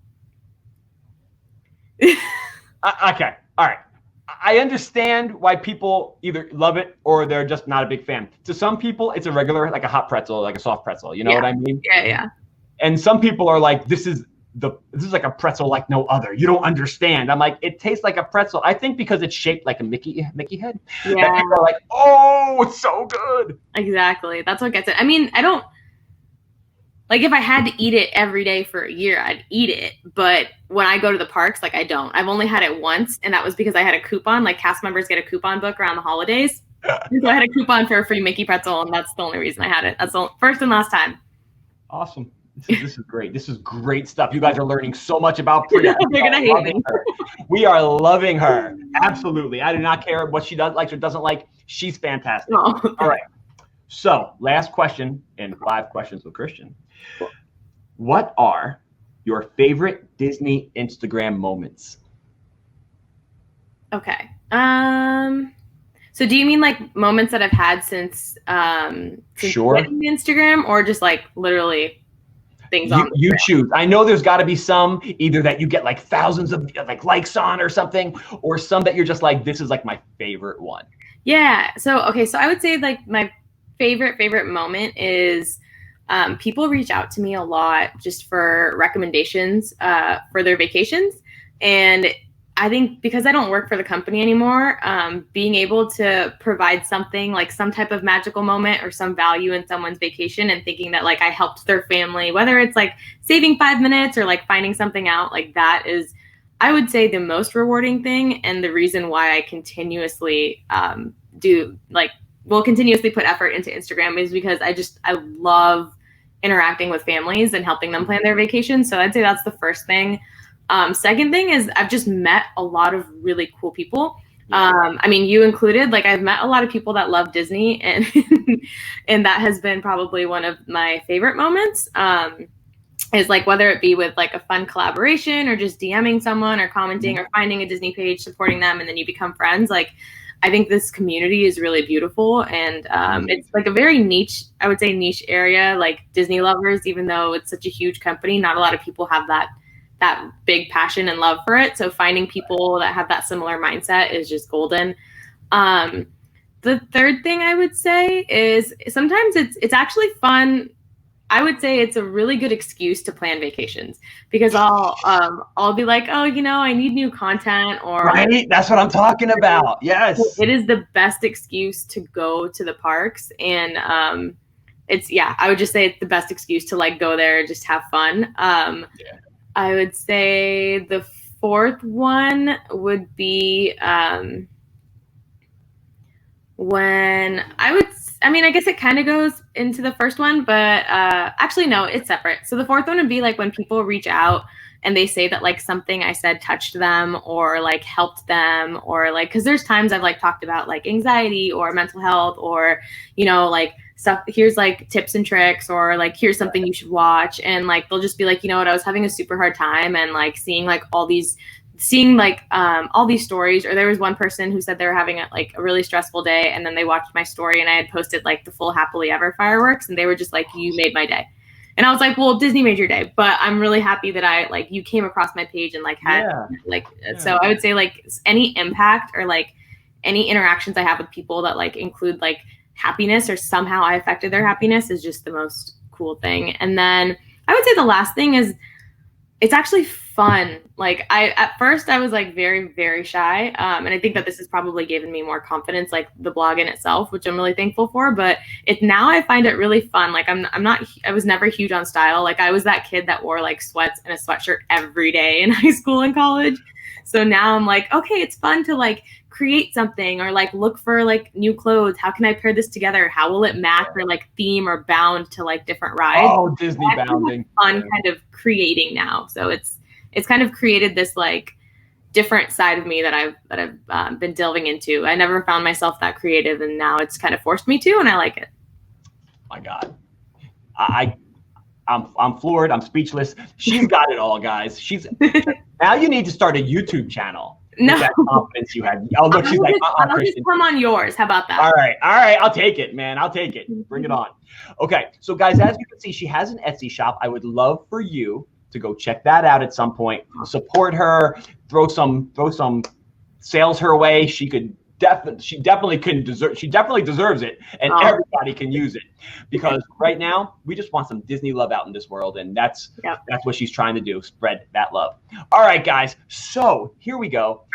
Okay, all right. I understand why people either love it or they're just not a big fan. To some people, it's a regular, like a hot pretzel, like a soft pretzel. You know what I mean? Yeah. And some people are like, this is like a pretzel like no other. You don't understand. I'm like, it tastes like a pretzel. I think because it's shaped like a Mickey head. Yeah. People are like, oh, it's so good. Exactly. That's what gets it. I mean, I don't like if I had to eat it every day for a year, I'd eat it. But when I go to the parks, like I don't. I've only had it once, and that was because I had a coupon. Like cast members get a coupon book around the holidays. So I had a coupon for a free Mickey pretzel, and that's the only reason I had it. That's the first and last time. Awesome. This is great. This is great stuff. You guys are learning so much about Priya. They're gonna hate me. We are loving her. Absolutely. I do not care what she likes or doesn't like. She's fantastic. Oh. All right. So last question and 5 questions with Christian. What are your favorite Disney Instagram moments? Okay. So do you mean like moments that I've had since sure. Instagram, or just like literally things you choose? I know there's got to be some either that you get like thousands of like likes on or something, or some that you're just like, this is like my favorite one. Yeah. So I would say like my favorite moment is people reach out to me a lot just for recommendations for their vacations. And I think because I don't work for the company anymore, being able to provide something like some type of magical moment or some value in someone's vacation and thinking that like I helped their family, whether it's like saving 5 minutes or like finding something out, like that is, I would say, the most rewarding thing. And the reason why I continuously continuously put effort into Instagram is because I love interacting with families and helping them plan their vacation. So I'd say that's the first thing. Second thing is I've just met a lot of really cool people. I mean, you included. Like I've met a lot of people that love Disney, and and that has been probably one of my favorite moments. Is like whether it be with like a fun collaboration or just DMing someone or commenting or finding a Disney page, supporting them, and then you become friends. Like I think this community is really beautiful, and it's like a very niche, I would say niche area, like Disney lovers, even though it's such a huge company, not a lot of people have that big passion and love for it. So finding people that have that similar mindset is just golden. The third thing I would say is sometimes it's actually fun. I would say it's a really good excuse to plan vacations because I'll be like, oh, I need new content, or right. That's what I'm talking about. Yes. It is the best excuse to go to the parks. And I would just say it's the best excuse to like go there and just have fun. I would say the fourth one would be I guess it kind of goes into the first one, but actually, no, it's separate. So the fourth one would be like when people reach out and they say that like something I said touched them or like helped them, or like, because there's times I've like talked about like anxiety or mental health or, like stuff, here's like tips and tricks, or like, here's something you should watch. And like, they'll just be like, I was having a super hard time, and like seeing all these stories. Or there was one person who said they were having a really stressful day, and then they watched my story and I had posted like the full happily ever fireworks, and they were just like, you made my day. And I was like, well, Disney made your day, but I'm really happy that you came across my page and like had So I would say like any impact or like any interactions I have with people that like include like happiness or somehow I affected their happiness is just the most cool thing. And then I would say the last thing is It's actually fun. Like at first I was like very, very shy. And I think that this has probably given me more confidence, like the blog in itself, which I'm really thankful for. But now I find it really fun. Like I was never huge on style. Like I was that kid that wore like sweats and a sweatshirt every day in high school and college. So now I'm like, okay, it's fun to like create something or like look for like new clothes. How can I pair this together? How will it match or like theme or bound to like different rides? Oh, Disney bounding. Fun kind of creating now. So it's kind of created this like different side of me that I've been delving into. I never found myself that creative, and now it's kind of forced me to, and I like it. My God, I'm floored. I'm speechless. She's got it all, guys. Now you need to start a YouTube channel. No, that confidence you had. Oh, look, she's like, I'll just come on yours. How about that? All right. I'll take it, man. I'll take it. Bring it on. Okay. So, guys, as you can see, she has an Etsy shop. I would love for you to go check that out at some point. Support her. Throw some sales her way. She definitely deserves it, and everybody can use it, because right now we just want some Disney love out in this world, and that's what she's trying to do, spread that love. All right, guys, so here we go.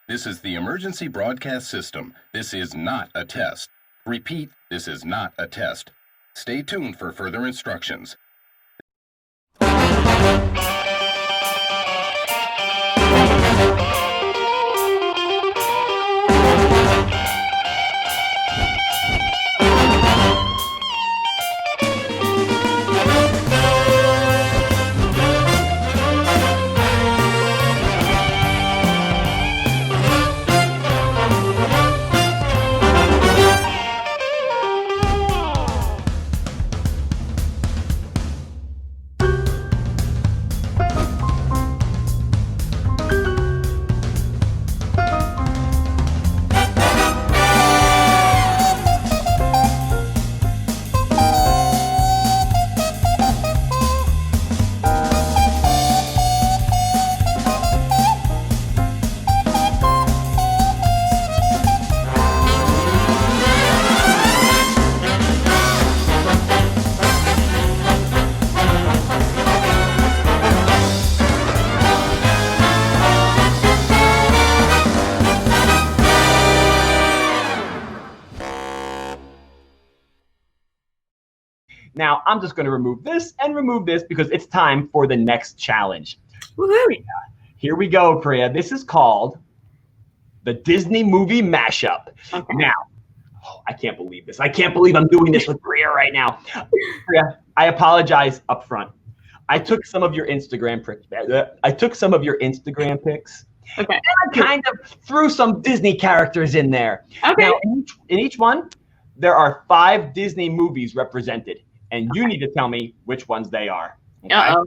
This is the emergency broadcast system. This is not a test. Repeat, this is not a test. Stay tuned for further instructions. Now, I'm just going to remove this and remove this because it's time for the next challenge. Woohoo! Here we go, Priya. This is called the Disney movie mashup. Okay. Now, I can't believe this. I can't believe I'm doing this with Priya right now. Priya, I apologize up front. I took some of your Instagram pics. Okay. And I kind of threw some Disney characters in there. Okay. Now, in each one, there are 5 Disney movies represented, and you need to tell me which ones they are. Okay? Uh-oh.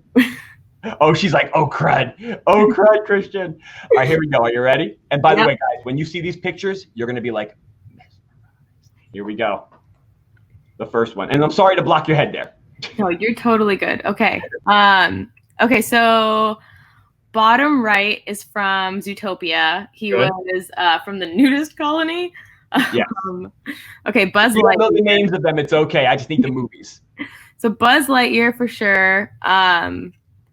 Oh, she's like, oh, crud. Oh, crud, Christian. All right, here we go. Are you ready? And by the way, guys, when you see these pictures, you're going to be like, here we go. The first one. And I'm sorry to block your head there. No, you're totally good. Okay. Okay, so bottom right is from Zootopia. He was from the nudist colony. Yeah. Okay, Buzz Lightyear. I don't know the names of them. It's okay. I just need the movies. So Buzz Lightyear for sure.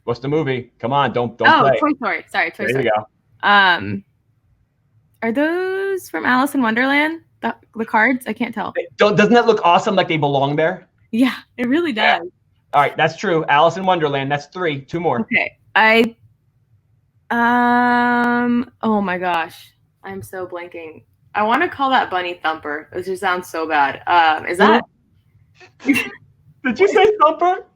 What's the movie? Come on, don't play. Toy Story. Sorry, Toy Story. There you go. Are those from Alice in Wonderland? The cards? I can't tell. Doesn't that look awesome? Like they belong there? Yeah, it really does. Yeah. All right, that's true. Alice in Wonderland. That's 3. 2 more. Okay. Oh my gosh, I'm so blanking. I want to call that Bunny Thumper. It just sounds so bad. Is that? Did you say Thumper?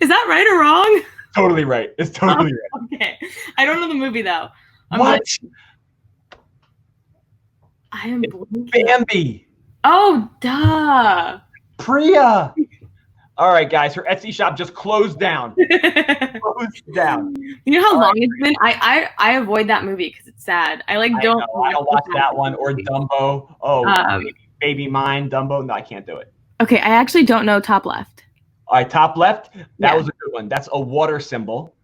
Is that right or wrong? Totally right. It's totally right. Okay. I don't know the movie though. What? I am blanking. Bambi. Oh, duh. Priya. All right, guys. Her Etsy shop just closed down. Closed down. You know how long it's been? I avoid that movie because it's sad. I don't watch that one or Dumbo. Oh, baby mine, Dumbo. No, I can't do it. Okay, I actually don't know Top Left. All right, Top Left. That was a good one. That's a water symbol.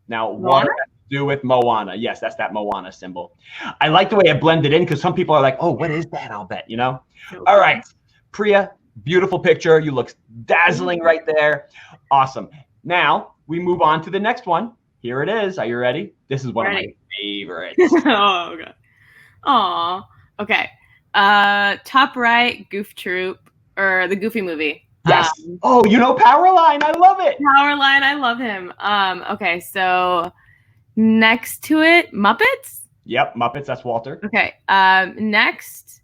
Now, water has to do with Moana. Yes, that's that Moana symbol. I like the way it blended in because some people are like, oh, what is that? I'll bet, you know? All right, Priya, Beautiful picture. You look dazzling right there. Awesome. Now we move on to the next one. Here it is. Are you ready? This is one of my favorites. Oh, God. Aw. Okay. Top right, Goof Troop, or the Goofy movie. Yes. Oh, you know Powerline. I love it. Powerline. I love him. Okay, so next to it, Muppets? Yep, Muppets. That's Walter. Okay. Next.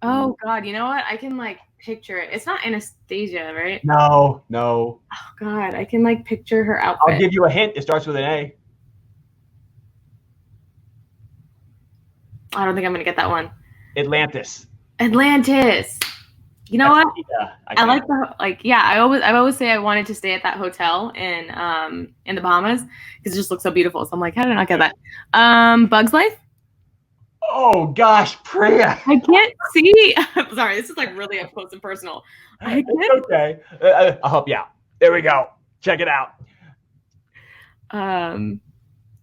Oh, God. You know what? I can, like, picture it. It's not Anastasia, right? No. Oh, God. I can, like, picture her outfit. I'll give you a hint. It starts with an A. I don't think I'm going to get that one. Atlantis. You know what? Yeah, I like I always say I wanted to stay at that hotel in the Bahamas because it just looks so beautiful. So I'm like, how did I not get that? Bug's Life? Oh gosh, Priya. I can't see. I'm sorry, this is like really up close and personal. It's okay. I'll help you out. There we go. Check it out.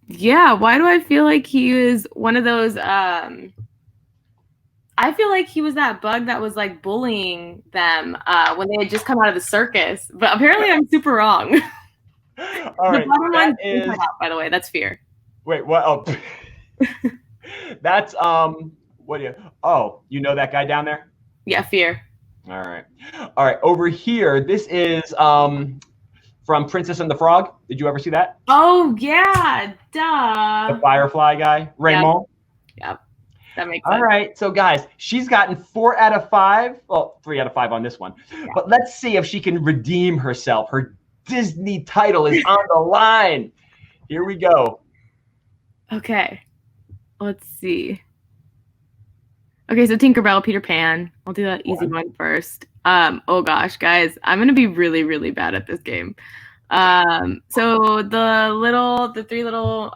Yeah, why do I feel like he was one of those I feel like he was that bug that was like bullying them when they had just come out of the circus. But apparently I'm super wrong. All right. That is, by the way, that's Fear. Wait, what? Oh. That's what do you you know that guy down there? Yeah, Fear. All right. Over here, this is from Princess and the Frog. Did you ever see that? Oh yeah, duh. The Firefly guy, Raymond. Yep. That makes sense. All right, so guys, she's gotten 4 out of 5. Well, 3 out of 5 on this one. Yeah. But let's see if she can redeem herself. Her Disney title is on the line. Here we go. Okay. Let's see. Okay, so Tinkerbell, Peter Pan. I'll do that easy one first. Oh gosh, guys, I'm gonna be really, really bad at this game. So the 3 little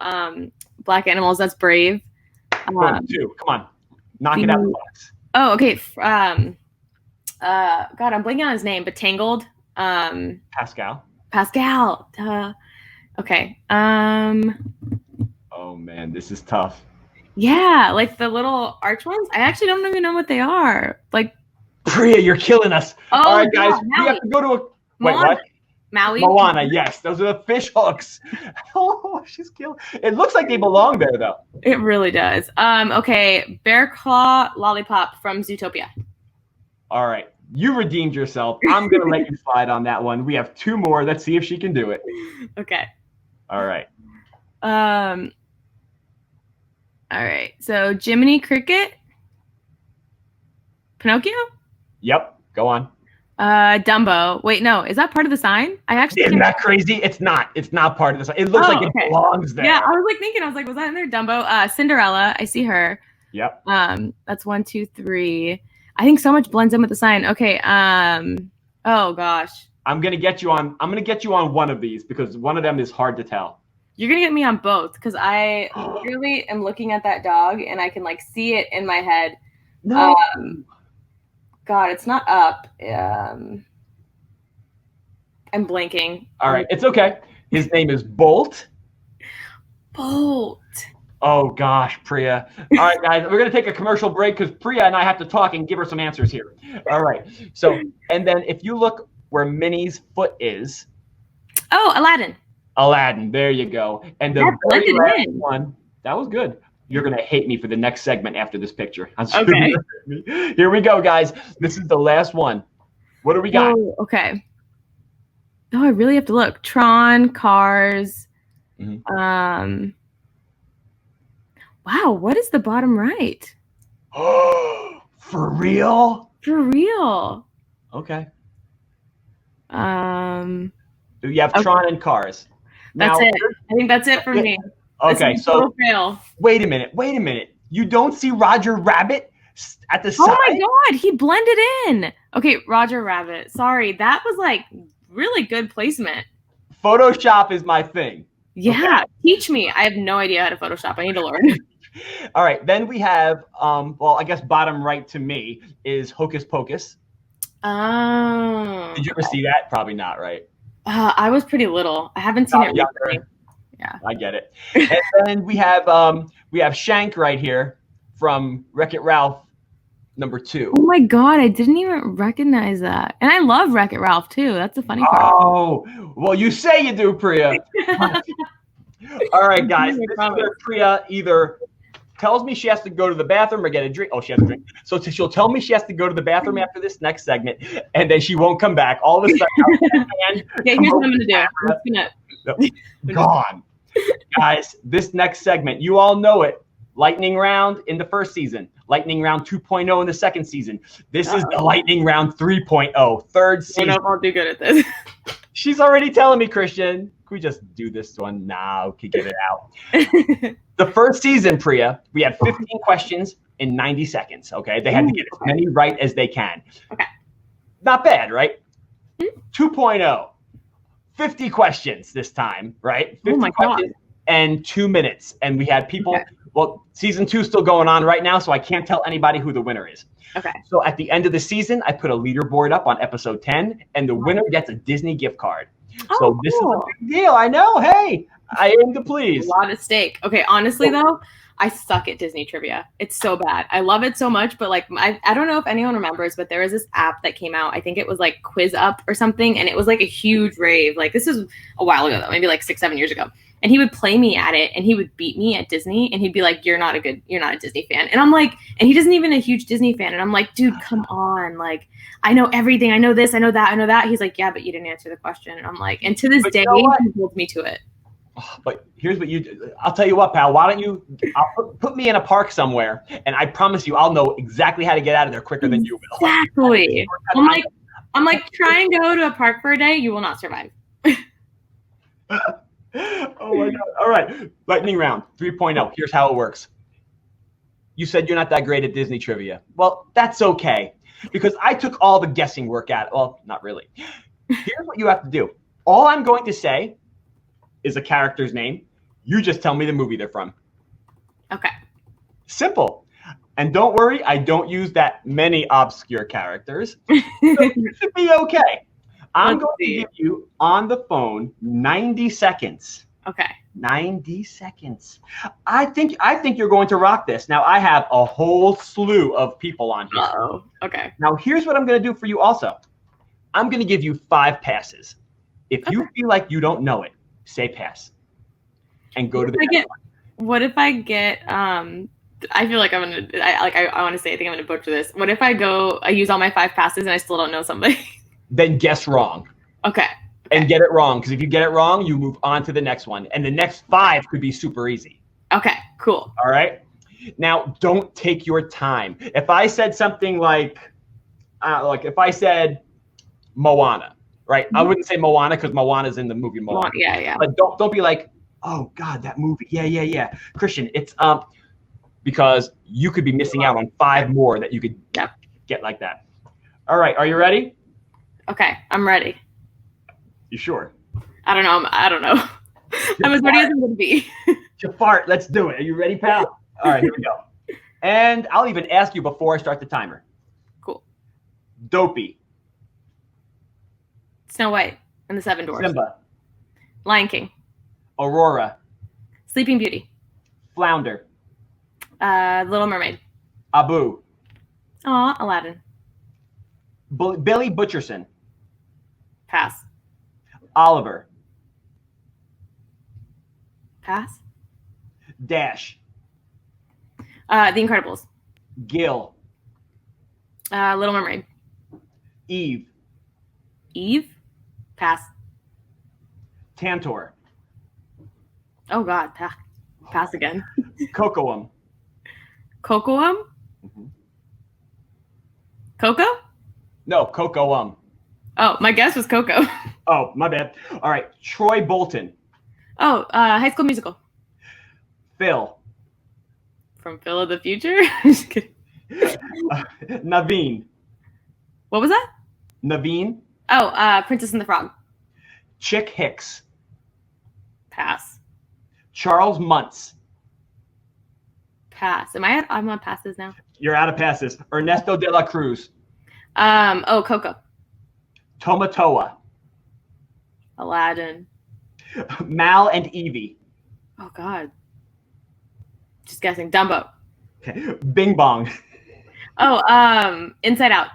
black animals, that's Brave. 2. Come on. Knock it out the box. Oh, okay. God, I'm blanking on his name, but Tangled. Pascal. Duh. Okay. Oh man, this is tough. Yeah, like the little arch ones. I actually don't even know what they are. Like Priya, you're killing us. Oh, all right, guys, yeah, we have to go to a wait, Moana. what? Moana, yes. Those are the fish hooks. Oh, she's killing. It looks like they belong there, though. It really does. Okay, Bear Claw Lollipop from Zootopia. All right. You redeemed yourself. I'm going to let you slide on that one. We have 2 more. Let's see if she can do it. Okay. All right. All right. So Jiminy Cricket. Pinocchio? Yep. Go on. Dumbo. Wait, no. Is that part of the sign? Isn't that crazy? It's not. It's not part of the sign. It looks like it belongs there. Yeah, I was like thinking. I was like, was that in there? Dumbo. Cinderella. I see her. Yep. That's 1, 2, 3. I think so much blends in with the sign. Okay. Oh gosh. I'm gonna get you on one of these because one of them is hard to tell. You're gonna get me on both because I literally am looking at that dog and I can like see it in my head. No. God, it's not up. I'm blanking. All right, it's okay. His name is Bolt. Bolt. Oh gosh, Priya. All right, guys, we're gonna take a commercial break because Priya and I have to talk and give her some answers here. All right. So, and then if you look where Minnie's foot is. Oh, Aladdin. There you go. And the very last one. That was good. You're going to hate me for the next segment after this picture. Okay. Here we go, guys. This is the last one. What do we got? Oh, okay. Oh, I really have to look. Tron, Cars. Mm-hmm. Wow, what is the bottom right? For real? For real. Okay. You have Tron and Cars. That's it. I think that's it for me. Okay, so wait a minute. You don't see Roger Rabbit at the side? Oh my God, he blended in. Okay, Roger Rabbit. Sorry, that was like really good placement. Photoshop is my thing. Yeah, okay. Teach me. I have no idea how to Photoshop. I need to learn. All right, then we have, well, I guess bottom right to me is Hocus Pocus. Oh. Did you ever see that? Probably not, right? I was pretty little. I haven't seen it recently. Yeah, I get it. And then we have Shank right here from Wreck-It Ralph. Number 2. Oh my God, I didn't even recognize that. And I love Wreck-It Ralph too. That's the funny part. Oh, well, you say you do, Priya. All right, guys. This is where Priya either tells me she has to go to the bathroom or get a drink. Oh, she has a drink. So she'll tell me she has to go to the bathroom after this next segment, and then she won't come back. All of a sudden, here's what I'm gonna do. Gone. Guys, this next segment, you all know it. Lightning round in the first season. Lightning round 2.0 in the second season. This is the lightning round 3.0, third season. I I'll do good at this. She's already telling me, Christian, can we just do this one? Nah, we could get it out. The first season, Priya, we had 15 questions in 90 seconds, okay? They had to get as many right as they can. Okay. Not bad, right? 2.0, 50 questions this time, right? 50 questions and 2 minutes. And we had people, well, season 2 is still going on right now, so I can't tell anybody who the winner is. Okay. So at the end of the season, I put a leaderboard up on episode 10, and the winner gets a Disney gift card. So this is a big deal. I know. Hey, I aim to please. A lot at stake. Okay, honestly though, I suck at Disney trivia. It's so bad. I love it so much, but like I don't know if anyone remembers, but there was this app that came out. I think it was like Quiz Up or something, and it was like a huge rave. Like this is a while ago though, maybe like 6-7 years ago. And he would play me at it, and he would beat me at Disney, and he'd be like, you're not a Disney fan. And I'm like, and he doesn't even a huge Disney fan. And I'm like, dude, come on. Like, I know everything. I know this, I know that, I know that. He's like, yeah, but you didn't answer the question. And I'm like, and to this day, he holds me to it. But here's what you do. I'll tell you what, pal, why don't you put me in a park somewhere, and I promise you I'll know exactly how to get out of there quicker than you will. Exactly. I'm like, try and go to a park for a day. You will not survive. Oh my God. All right. Lightning round 3.0. Here's how it works. You said you're not that great at Disney trivia. Well, that's okay, because I took all the guessing work out. Well, not really. Here's what you have to do. All I'm going to say is a character's name. You just tell me the movie they're from. Okay. Simple. And don't worry, I don't use that many obscure characters. So you should be okay. I'm going to give you on the phone 90 seconds. Okay. 90 seconds. I think you're going to rock this. Now, I have a whole slew of people on here. Uh-oh. Okay. Now, here's what I'm going to do for you also. I'm going to give you 5 passes. If you feel like you don't know it, say pass. And go to the next one. What if I get I feel like I want to say I think I'm going to butcher this. What if I use all my 5 passes and I still don't know somebody? Then guess wrong. Okay. And get it wrong, because if you get it wrong, you move on to the next one. And the next 5 could be super easy. Okay, cool. All right? Now, don't take your time. If I said something like if I said Moana, right? I wouldn't say Moana because Moana's in the movie Moana. Yeah. But don't be like, oh God, that movie. Yeah. Christian, it's because you could be missing out on 5 more that you could get like that. All right, are you ready? Okay, I'm ready. You sure? I don't know. I'm as ready as I'm going to be. Jafart, let's do it. Are you ready, pal? All right, here we go. And I'll even ask you before I start the timer. Cool. Dopey. Snow White and the 7 Dwarfs. Simba. Lion King. Aurora. Sleeping Beauty. Flounder. Little Mermaid. Abu. Aw, Aladdin. Billy Butcherson. Pass. Oliver. Pass. Dash. The Incredibles. Gil. Little Mermaid. Eve. Eve. Pass. Tantor. Oh God, pass again. Kocoum. Cocoum? Coco? No, Kocoum. Oh, my guess was Coco. Oh, my bad. All right, Troy Bolton. Oh, High School Musical. Phil. From Phil of the Future? Just kidding. Naveen. What was that? Naveen. Oh, Princess and the Frog. Chick Hicks. Pass. Charles Muntz. Pass. I'm on passes now. You're out of passes. Ernesto de la Cruz. Coco. Tomatoa. Aladdin. Mal and Evie. Oh God. Just guessing. Dumbo. Okay. Bing Bong. Oh, Inside Out.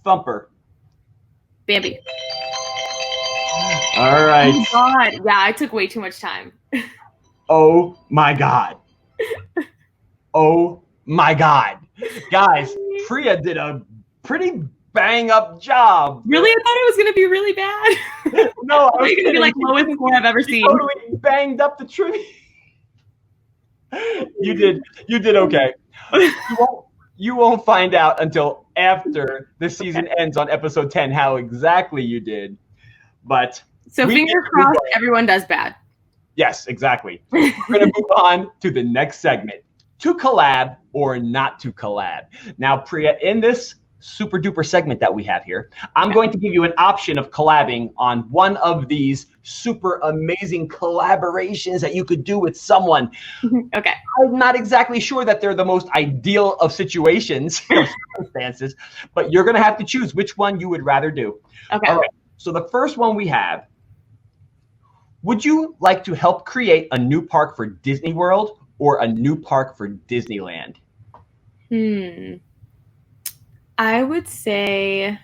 Thumper. Bambi. All right. Oh God. Yeah, I took way too much time. Oh my God. Oh my God. Guys, Priya did a pretty bang up job. Really? I thought it was going to be really bad. No, I was going to be like lowest score I've ever seen. Totally banged up the trivia. You did okay. You won't find out until after the season ends on episode 10 how exactly you did. But so fingers crossed everyone does bad. Yes, exactly. We're going to move on to the next segment. To collab or not to collab. Now, Priya, in this super duper segment that we have here, I'm going to give you an option of collabing on one of these super amazing collaborations that you could do with someone. Okay. I'm not exactly sure that they're the most ideal of situations or circumstances, but you're going to have to choose which one you would rather do. Okay. All right. So the first one we have, would you like to help create a new park for Disney World or a new park for Disneyland? I would say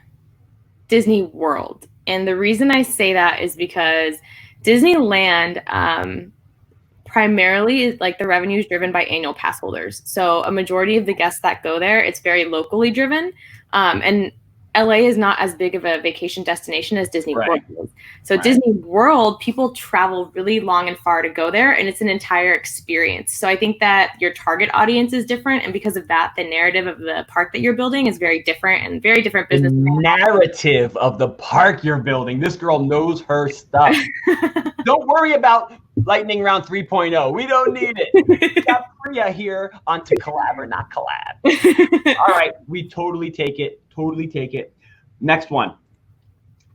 Disney World. And the reason I say that is because Disneyland primarily is like the revenue is driven by annual pass holders. So a majority of the guests that go there, it's very locally driven. And LA is not as big of a vacation destination as Disney World is. So Disney World, people travel really long and far to go there, and it's an entire experience. So I think that your target audience is different, and because of that, the narrative of the park that you're building is very different and very different business. The narrative of the park you're building. This girl knows her stuff. Don't worry about Lightning Round 3.0. We don't need it. We got Priya here on to collab or not collab. All right, we totally take it. Totally take it. Next one.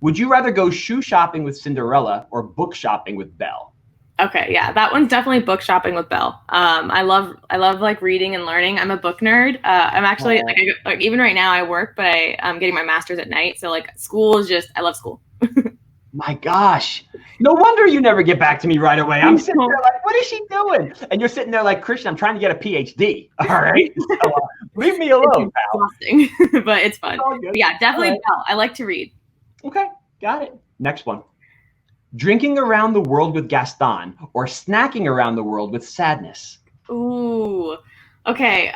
Would you rather go shoe shopping with Cinderella or book shopping with Belle? Okay, yeah, that one's definitely book shopping with Belle. I love like reading and learning. I'm a book nerd. I'm actually like even right now I work, but I'm getting my master's at night. So like school is just I love school. My gosh. No wonder you never get back to me right away. I'm sitting there like, what is she doing? And you're sitting there like, Christian, I'm trying to get a PhD. All right. So, leave me alone, pal. Exhausting, but it's fun. But yeah, definitely Belle. I like to read. Okay, got it. Next one. Drinking around the world with Gaston or snacking around the world with Sadness? Ooh. Okay.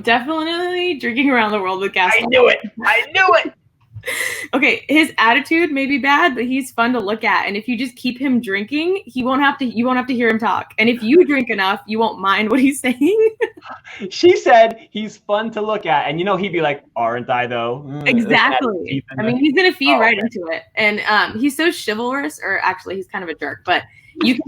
Definitely drinking around the world with Gaston. I knew it. Okay, his attitude may be bad, but he's fun to look at. And if you just keep him drinking, you won't have to hear him talk. And if you drink enough, you won't mind what he's saying. She said he's fun to look at, and he'd be like, "Aren't I though?" Exactly. I mean, he's gonna feed right into it, and he's so chivalrous. Or actually, he's kind of a jerk, but you can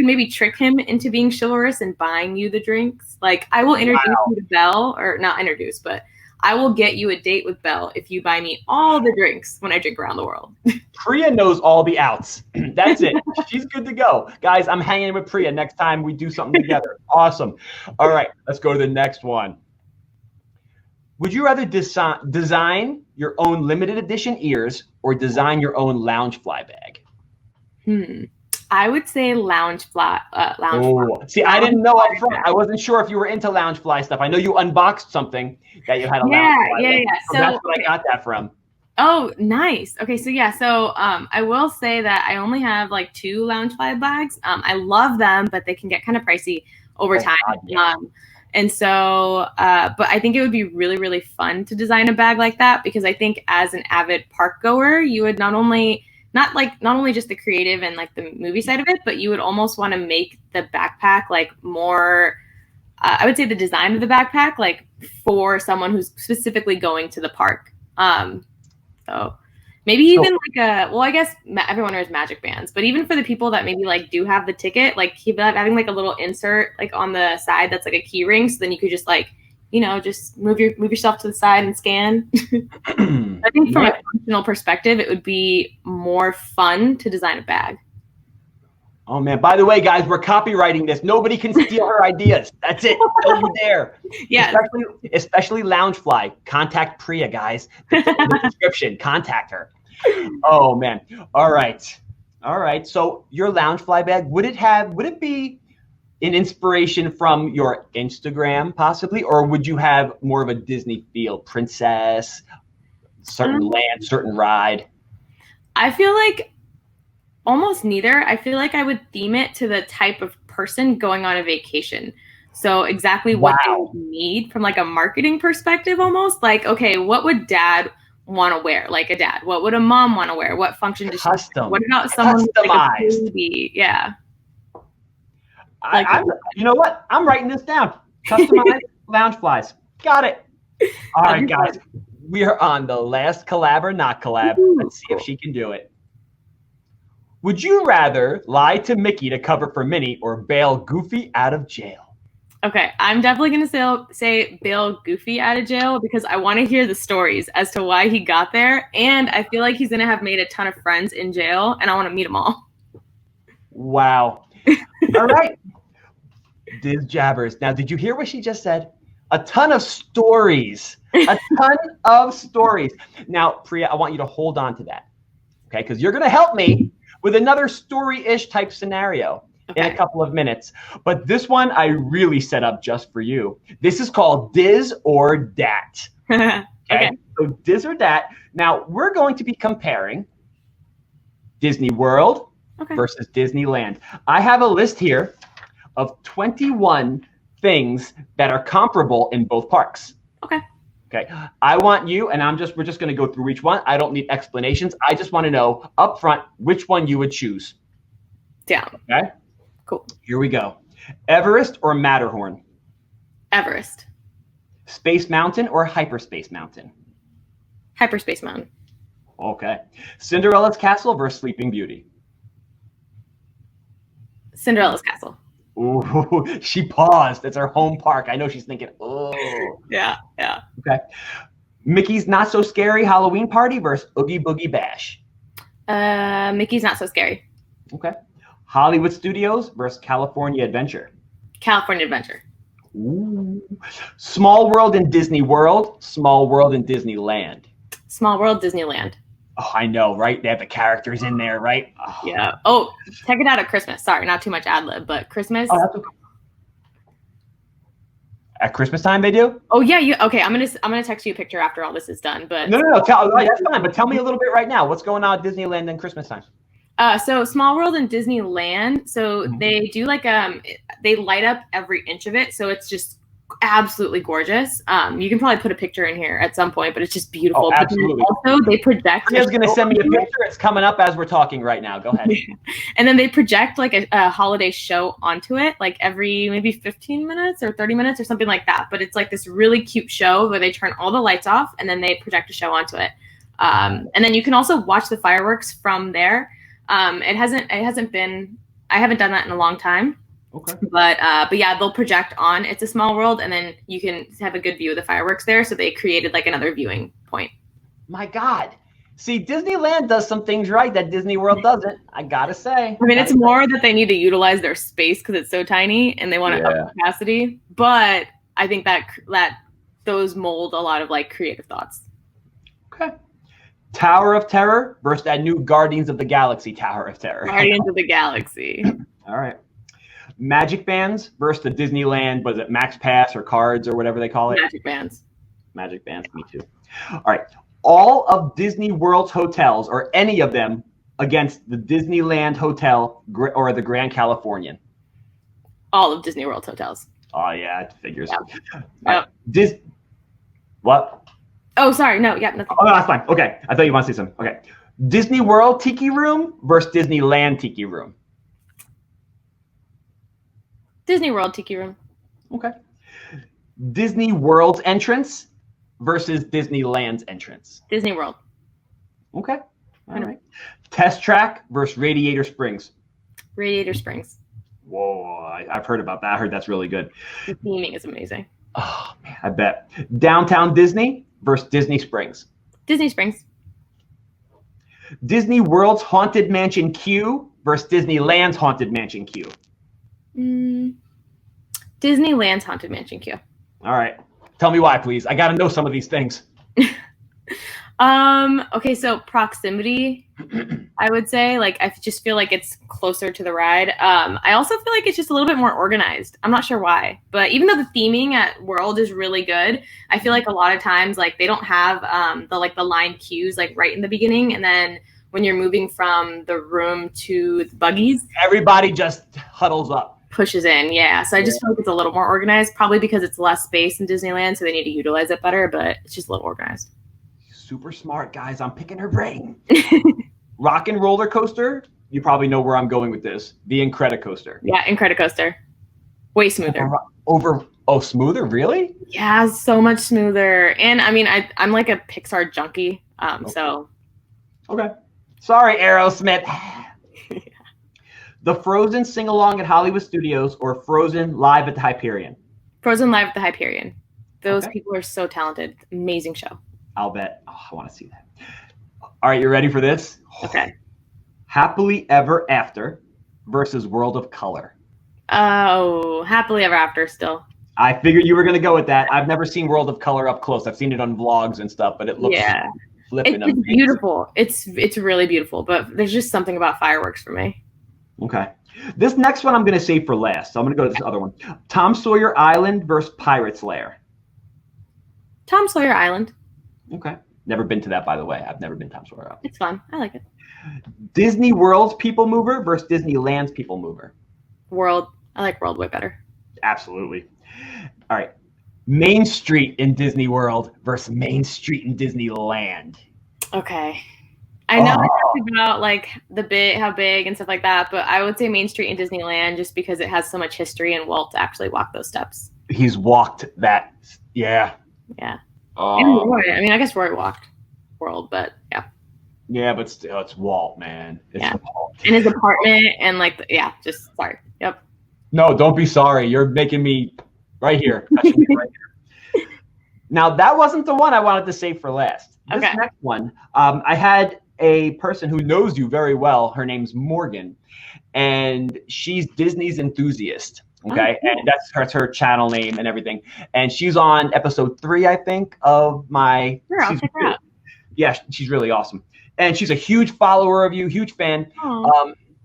maybe trick him into being chivalrous and buying you the drinks. Like, I will introduce you to Belle, or not introduce, but I will get you a date with Belle if you buy me all the drinks when I drink around the world. Priya knows all the outs. That's it. She's good to go. Guys, I'm hanging with Priya next time we do something together. Awesome. All right, let's go to the next one. Would you rather design your own limited edition ears or design your own Loungefly bag? I would say Loungefly. See, I didn't know up front. I wasn't sure if you were into Loungefly stuff. I know you unboxed something that you had a Loungefly. Yeah. So that's where I got that from. Oh, nice. Okay, so yeah, I will say that I only have like 2 Loungefly bags. I love them, but they can get kind of pricey over time. God, yeah. And so, but I think it would be really, really fun to design a bag like that, because I think as an avid park goer, you would not only just the creative and like the movie side of it, but you would almost want to make the backpack like more, I would say the design of the backpack, like for someone who's specifically going to the park. So maybe even I guess everyone wears magic bands, but even for the people that maybe like do have the ticket, like having like a little insert like on the side that's like a key ring, so then you could just like, just move yourself to the side and scan. I think from a functional perspective, it would be more fun to design a bag. Oh man! By the way, guys, we're copywriting this. Nobody can steal her ideas. That's it. Don't you dare. Yeah. Especially Loungefly. Contact Priya, guys. In the description. Contact her. Oh man. All right. So your Loungefly bag, would it an inspiration from your Instagram, possibly, or would you have more of a Disney feel? Princess, certain land, certain ride? I feel like almost neither. I feel like I would theme it to the type of person going on a vacation. So exactly what they would need from like a marketing perspective, almost like, okay, what would dad want to wear? Like a dad. What would a mom want to wear? What function does she? What about someone with like a baby? Yeah. You know what? I'm writing this down. Customized lounge flies. Got it. All right, guys. We are on the last collab or not collab. Let's see if she can do it. Would you rather lie to Mickey to cover for Minnie or bail Goofy out of jail? Okay, I'm definitely going to say bail Goofy out of jail because I want to hear the stories as to why he got there. And I feel like he's going to have made a ton of friends in jail, and I want to meet them all. Wow. All right. DizJabberz. Now, did you hear what she just said? A ton of stories. A ton of stories. Now, Priya, I want you to hold on to that, okay? Because you're going to help me with another story-ish type scenario in a couple of minutes. But this one I really set up just for you. This is called Diz or Dat. Okay? So Diz or Dat. Now, we're going to be comparing Disney World versus Disneyland. I have a list here of 21 things that are comparable in both parks. Okay. I want you, and we're just going to go through each one. I don't need explanations. I just want to know up front which one you would choose. Down. Okay. Cool. Here we go. Everest or Matterhorn? Everest. Space Mountain or Hyperspace Mountain? Hyperspace Mountain. Okay. Cinderella's Castle versus Sleeping Beauty? Cinderella's Castle. Ooh, she paused. That's her home park. I know she's thinking, oh. Yeah. Okay. Mickey's Not So Scary Halloween Party versus Oogie Boogie Bash? Mickey's Not So Scary. Okay. Hollywood Studios versus California Adventure? California Adventure. Ooh. Small World in Disney World, Small World in Disneyland? Small World, Disneyland. Oh, I know, right? They have the characters in there, right? Oh. Yeah. Oh, check it out at Christmas. Sorry, not too much ad lib, but Christmas. Oh, that's okay. At Christmas time, they do? Oh yeah. Okay, I'm gonna text you a picture after all this is done. But no. That's fine. But tell me a little bit right now. What's going on at Disneyland and Christmas time? So Small World and Disneyland. So they do like they light up every inch of it. So it's just absolutely gorgeous. You can probably put a picture in here at some point, but it's just beautiful. Oh, absolutely. Also, they project. Priya's going to send me a picture. It's coming up as we're talking right now. Go ahead. And then they project like a holiday show onto it, like every maybe 15 minutes or 30 minutes or something like that. But it's like this really cute show where they turn all the lights off and then they project a show onto it. And then you can also watch the fireworks from there. It hasn't been. I haven't done that in a long time. Okay. But yeah, they'll project on It's a Small World, and then you can have a good view of the fireworks there. So they created like another viewing point. My God. See, Disneyland does some things right that Disney World doesn't. I gotta say. I mean, it's more that they need to utilize their space because it's so tiny, and they want to up capacity. But I think that those mold a lot of like creative thoughts. Okay. Tower of Terror versus that new Guardians of the Galaxy Tower of Terror. Guardians of the Galaxy. All right. Magic Bands versus the Disneyland, was it Max Pass or cards or whatever they call it? Magic Bands. Magic Bands, me too. All right. All of Disney World's hotels, or any of them, against the Disneyland Hotel or the Grand Californian? All of Disney World's hotels. Oh, yeah, it figures. Yeah. Right. What? Oh, sorry. No, yeah, nothing. Oh, no, that's fine. Okay. I thought you wanted to say something. Okay. Disney World Tiki Room versus Disneyland Tiki Room? Disney World Tiki Room. Okay. Disney World's entrance versus Disneyland's entrance? Disney World. Okay. All right. Test Track versus Radiator Springs? Radiator Springs. Whoa, I've heard about that. I heard that's really good. The theming is amazing. Oh, man, I bet. Downtown Disney versus Disney Springs? Disney Springs. Disney World's Haunted Mansion queue versus Disneyland's Haunted Mansion queue? Disneyland's Haunted Mansion queue. All right. Tell me why, please. I got to know some of these things. Okay, so proximity, I would say. Like, I just feel like it's closer to the ride. I also feel like it's just a little bit more organized. I'm not sure why, but even though the theming at World is really good, I feel like a lot of times, like, they don't have the line cues like right in the beginning, and then when you're moving from the room to the buggies, everybody just huddles up. Pushes in, yeah. So I just feel like it's a little more organized, probably because it's less space in Disneyland, so they need to utilize it better, but it's just a little organized. Super smart, guys. I'm picking her brain. Rock and roller coaster. You probably know where I'm going with this. The Incredicoaster. Yeah, Incredicoaster. Way smoother. Smoother? Really? Yeah, so much smoother. And I mean, I'm like a Pixar junkie. So. Okay. Sorry, Aerosmith. The Frozen sing-along at Hollywood Studios or Frozen live at the Hyperion? Frozen live at the Hyperion. Those people are so talented. Amazing show. I'll bet. Oh, I want to see that. All right, you ready for this? Okay. Happily Ever After versus World of Color. Oh, Happily Ever After still. I figured you were going to go with that. I've never seen World of Color up close. I've seen it on vlogs and stuff, but it looks flipping amazing. It's beautiful. It's really beautiful, but there's just something about fireworks for me. Okay. This next one I'm going to save for last. So I'm going to go to this other one. Tom Sawyer Island versus Pirate's Lair. Tom Sawyer Island. Okay. Never been to that, by the way. I've never been Tom Sawyer Island. It's fun. I like it. Disney World's People Mover versus Disneyland's People Mover. World. I like World way better. Absolutely. All right. Main Street in Disney World versus Main Street in Disneyland. Okay. I know I talked about like how big and stuff like that, but I would say Main Street in Disneyland just because it has so much history and Walt actually walked those steps. He's walked that. Yeah. Yeah. And Roy. I mean, I guess Roy walked World, but yeah. Yeah, but still, it's Walt, man. It's Walt. And his apartment and like, just sorry. Yep. No, don't be sorry. You're making me right here. Right here. Now, that wasn't the one I wanted to save for last. This next one, I had a person who knows you very well. Her name's Morgan, and she's Disney's enthusiast. Okay, and that's her channel name and everything. And she's on episode 3, I think, of my. Sure, I'll check her out. Yeah, she's really awesome, and she's a huge follower of you, huge fan.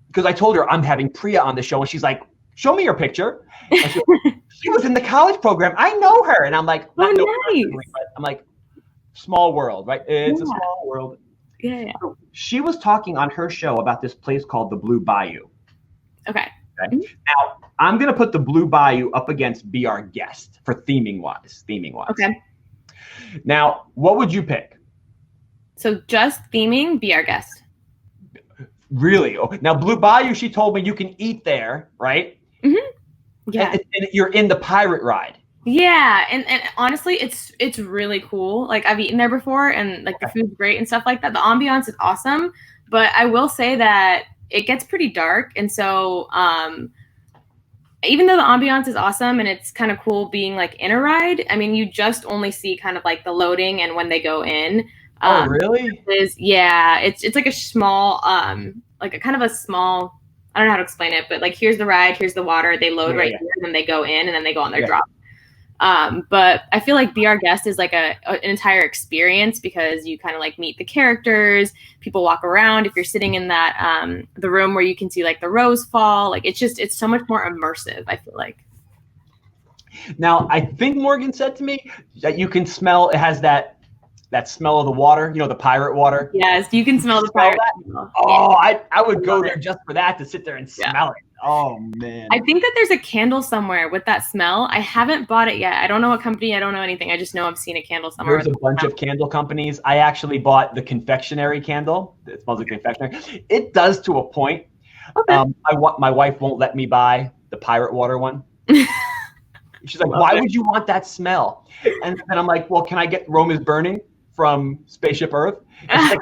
Because I told her I'm having Priya on the show, and she's like, "Show me your picture." And she was in the college program. I know her, and I'm like, nice. But I'm like, small world, right? It's a small world. Yeah. So she was talking on her show about this place called the Blue Bayou. Okay. Now, I'm going to put the Blue Bayou up against Be Our Guest for theming wise. Okay. Now, what would you pick? So just theming, Be Our Guest. Really? Oh, now, Blue Bayou, she told me you can eat there, right? Mm-hmm. Yeah. And you're in the pirate ride. Yeah, and honestly, it's really cool. Like, I've eaten there before, and like the food's great and stuff like that. The ambiance is awesome, but I will say that it gets pretty dark, and so even though the ambiance is awesome and it's kind of cool being like in a ride, I mean, you just only see kind of like the loading and when they go in. Oh, really? It's like a small, like a kind of a small. I don't know how to explain it, but like here's the ride, here's the water. They load here, and then they go in, and then they go on their drop. But I feel like Be Our Guest is like an entire experience because you kind of like meet the characters, people walk around. If you're sitting in that the room where you can see like the rose fall, like it's so much more immersive, I feel like. Now, I think Morgan said to me that you can smell, it has that smell of the water, the pirate water. Yes, you can smell the pirate smell. Oh, I would go there just for that, to sit there and smell it. Oh, man. I think that there's a candle somewhere with that smell. I haven't bought it yet. I don't know what company. I don't know anything. I just know I've seen a candle somewhere. There's a bunch of candle companies. I actually bought the confectionery candle. It smells like confectionery. It does to a point. Okay. My wife won't let me buy the pirate water one. She's like, why would you want that smell? And then I'm like, well, can I get Rome is Burning from Spaceship Earth? And she's like,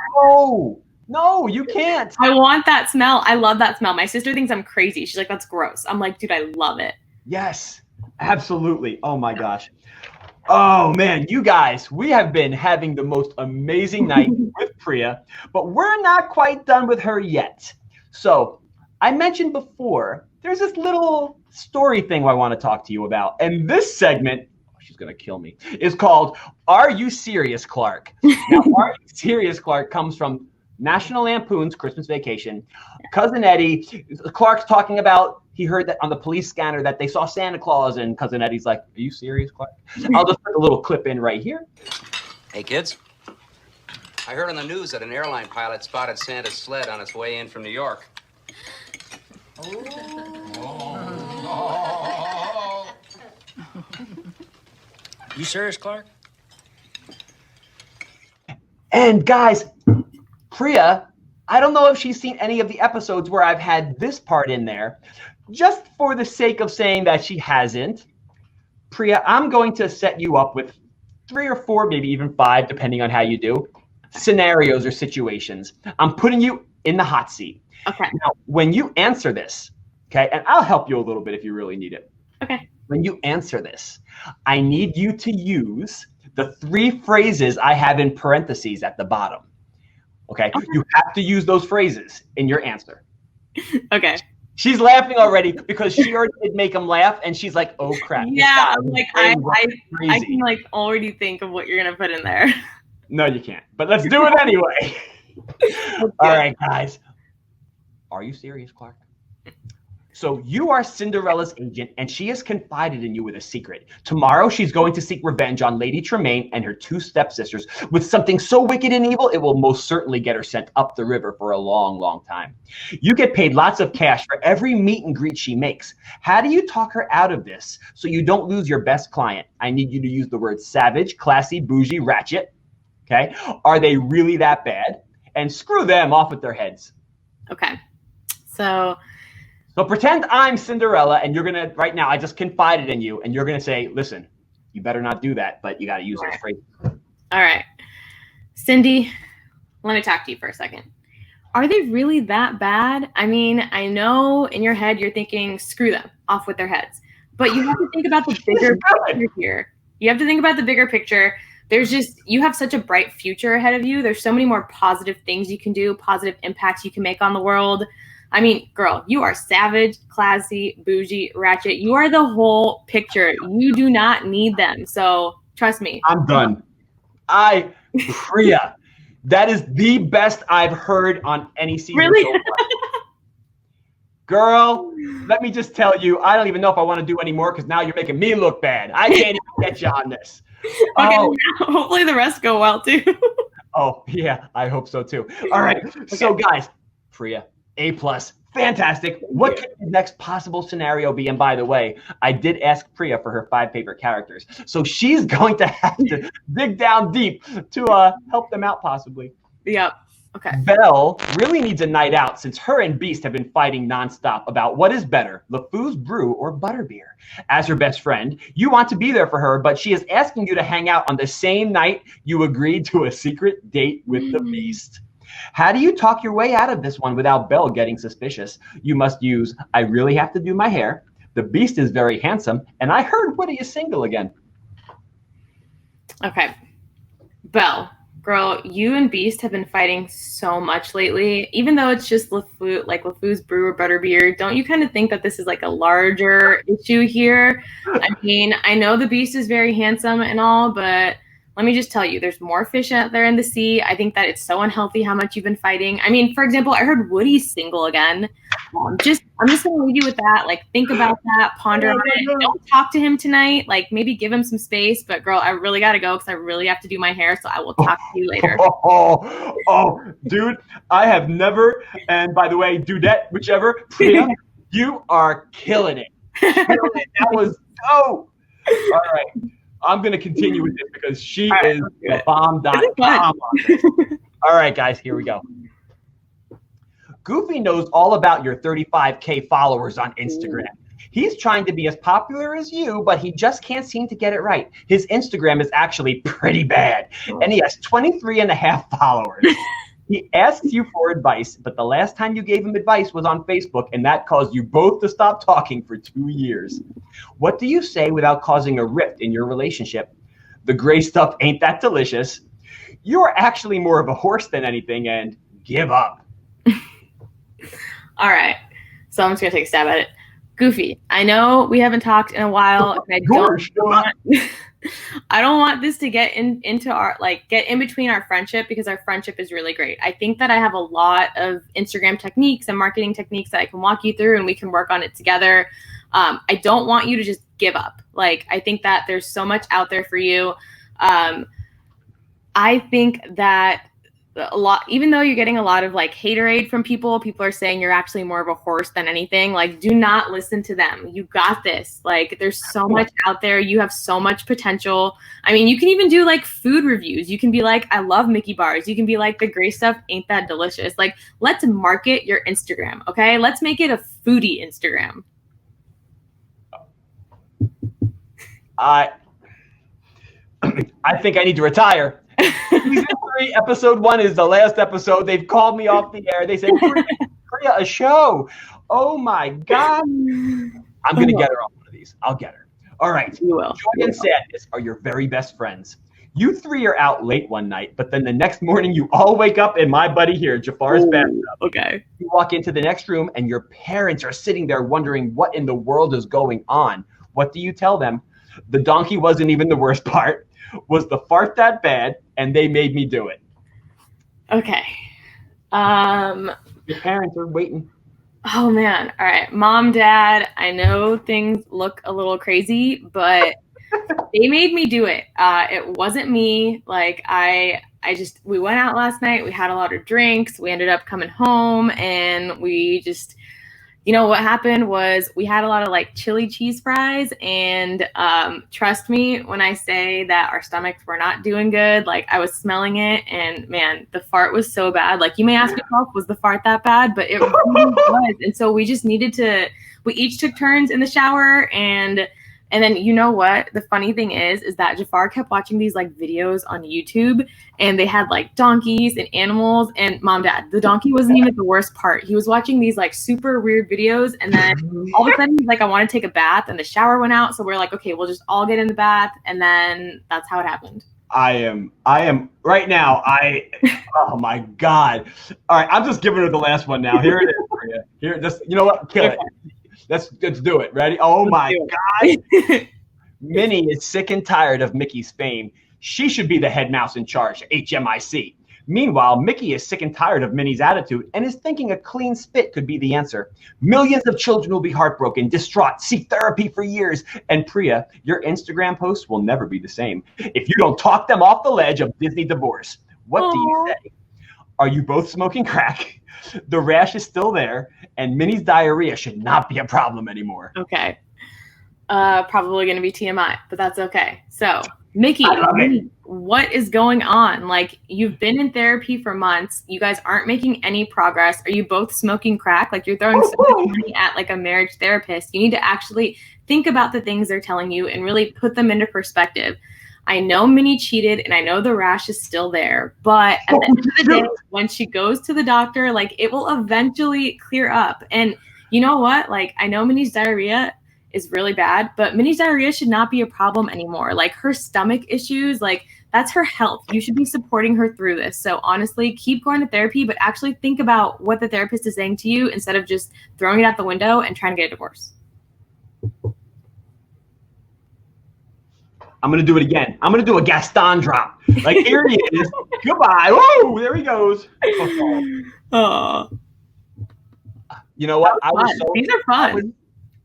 no, you can't. I want that smell. I love that smell. My sister thinks I'm crazy. She's like, that's gross. I'm like, dude, I love it. Yes, absolutely. Oh my gosh. Oh man, you guys, we have been having the most amazing night with Priya, but we're not quite done with her yet. So I mentioned before, there's this little story thing I want to talk to you about. And this segment, she's going to kill me, is called Are You Serious, Clark? Now, Are You Serious, Clark comes from National Lampoon's Christmas Vacation. Cousin Eddie, Clark's talking about, he heard that on the police scanner that they saw Santa Claus, and Cousin Eddie's like, are you serious, Clark? I'll just put a little clip in right here. Hey, kids. I heard on the news that an airline pilot spotted Santa's sled on its way in from New York. You serious, Clark? And guys, Priya, I don't know if she's seen any of the episodes where I've had this part in there. Just for the sake of saying that she hasn't, Priya, I'm going to set you up with 3 or 4, maybe even 5, depending on how you do, scenarios or situations. I'm putting you in the hot seat. Okay. Now, when you answer this, okay, and I'll help you a little bit if you really need it. Okay. When you answer this, I need you to use the 3 phrases I have in parentheses at the bottom. Okay? You have to use those phrases in your answer. Okay. She's laughing already because she already did make him laugh, and she's like, "Oh crap!" Yeah, like I can like already think of what you're gonna put in there. No, you can't. But let's do it anyway. All right, guys. Are you serious, Clark? So you are Cinderella's agent, and she has confided in you with a secret. Tomorrow, she's going to seek revenge on Lady Tremaine and her 2 stepsisters with something so wicked and evil, it will most certainly get her sent up the river for a long, long time. You get paid lots of cash for every meet and greet she makes. How do you talk her out of this so you don't lose your best client? I need you to use the words savage, classy, bougie, ratchet. Okay? Are they really that bad? And screw them off with their heads. Okay. So pretend I'm Cinderella, and you're going to, right now, I just confided in you, and you're going to say, listen, you better not do that, but you got to use those phrases. All right. Cindy, let me talk to you for a second. Are they really that bad? I mean, I know in your head you're thinking, screw them, off with their heads. But you have to think about the bigger picture here. You have to think about the bigger picture. There's just, you have such a bright future ahead of you. There's so many more positive things you can do, positive impacts you can make on the world. I mean, girl, you are savage, classy, bougie, ratchet. You are the whole picture. You do not need them. So trust me. I'm done. Priya, that is the best I've heard on any season. Really? So far. Girl, let me just tell you, I don't even know if I want to do any more because now you're making me look bad. I can't even get you on this. Okay, hopefully the rest go well too. Oh, yeah, I hope so too. All right. Okay. So guys, Priya, A+, fantastic. What could the next possible scenario be? And by the way, I did ask Priya for her 5 favorite characters. So she's going to have to dig down deep to help them out possibly. Yep. Okay. Belle really needs a night out since her and Beast have been fighting nonstop about what is better, LeFou's brew or butterbeer. As her best friend, you want to be there for her, but she is asking you to hang out on the same night you agreed to a secret date with the Beast. How do you talk your way out of this one without Belle getting suspicious? You must use, I really have to do my hair, the Beast is very handsome, and I heard Woody is single again. Okay. Belle, girl, you and Beast have been fighting so much lately. Even though it's just LeFou, like LeFou's brew or butterbeer, don't you kind of think that this is like a larger issue here? I mean, I know the Beast is very handsome and all, but let me just tell you, there's more fish out there in the sea. I think that it's so unhealthy how much you've been fighting. I mean, for example, I heard Woody's single again. I'm just going to leave you with that. Like, think about that, ponder on it. Don't talk to him tonight. Like, maybe give him some space. But, girl, I really got to go because I really have to do my hair. So I will talk to you later. Dude, I have never, and by the way, Dudette, whichever, Priya, you are killing it. That was dope. All right. I'm going to continue with this because she is a bomb.com. All right, guys, here we go. Goofy knows all about your 35K followers on Instagram. He's trying to be as popular as you, but he just can't seem to get it right. His Instagram is actually pretty bad, and he has 23.5 followers. He asks you for advice, but the last time you gave him advice was on Facebook, and that caused you both to stop talking for 2 years. What do you say without causing a rift in your relationship? The gray stuff ain't that delicious. You're actually more of a horse than anything, and give up. All right. So I'm just going to take a stab at it. Goofy, I know we haven't talked in a while, and I don't want this to get into our get in between our friendship, because our friendship is really great. I think that I have a lot of Instagram techniques and marketing techniques that I can walk you through, and we can work on it together. I don't want you to just give up. I think that there's so much out there for you. I think that even though you're getting a lot of haterade from people are saying you're actually more of a horse than anything. Do not listen to them. You got this. There's so much out there. You have so much potential. I mean, you can even do food reviews. You can be I love Mickey bars. You can be the gray stuff ain't that delicious. Let's market your Instagram. Okay. Let's make it a foodie Instagram. I think I need to retire. Season 3, episode 1 is the last episode. They've called me off the air. They said, Priya, a show. Oh my God. I'm going to get her on one of these. I'll get her. All right. You will. Joy and sadness are your very best friends. You 3 are out late one night, but then the next morning you all wake up in my buddy here, Jaffar's bathtub. Okay. You walk into the next room and your parents are sitting there wondering what in the world is going on. What do you tell them? The donkey wasn't even the worst part. Was the fart that bad? And they made me do it. Okay. Your parents are waiting. Oh man. All right. Mom, Dad, I know things look a little crazy, but they made me do it. It wasn't me. We went out last night. We had a lot of drinks. We ended up coming home, and we just, what happened was we had a lot of chili cheese fries, and trust me when I say that our stomachs were not doing good. I was smelling it, and man, the fart was so bad. You may ask yourself, was the fart that bad? But it really was. And so we just we each took turns in the shower, and then what? The funny thing is that Jafar kept watching these videos on YouTube, and they had donkeys and animals. And Mom, Dad, the donkey wasn't even the worst part. He was watching these super weird videos, and then all of a sudden he's I want to take a bath, and the shower went out. So we're okay, we'll just all get in the bath, and then that's how it happened. I am right now. Oh my God. All right, I'm just giving her the last one now. Here it is, Priya. Here, just what? Kill it. Let's do it. Ready? Oh my God. Minnie is sick and tired of Mickey's fame. She should be the head mouse in charge, HMIC. Meanwhile, Mickey is sick and tired of Minnie's attitude and is thinking a clean spit could be the answer. Millions of children will be heartbroken, distraught, seek therapy for years. And Priya, your Instagram posts will never be the same if you don't talk them off the ledge of Disney divorce. What do you say? Are you both smoking crack? The rash is still there, and Minnie's diarrhea should not be a problem anymore. Okay. Probably going to be TMI, but that's okay. So, Mickey, what is going on? You've been in therapy for months. You guys aren't making any progress. Are you both smoking crack? You're throwing so much money at a marriage therapist. You need to actually think about the things they're telling you and really put them into perspective. I know Minnie cheated, and I know the rash is still there, but at the end of the day, when she goes to the doctor, it will eventually clear up. And you know what? I know Minnie's diarrhea is really bad, but Minnie's diarrhea should not be a problem anymore. Her stomach issues, that's her health. You should be supporting her through this. So honestly, keep going to therapy, but actually think about what the therapist is saying to you instead of just throwing it out the window and trying to get a divorce. I'm going to do it again. I'm going to do a Gaston drop. Here he is. Goodbye. Whoa, there he goes. Oh. You know what? These are fun.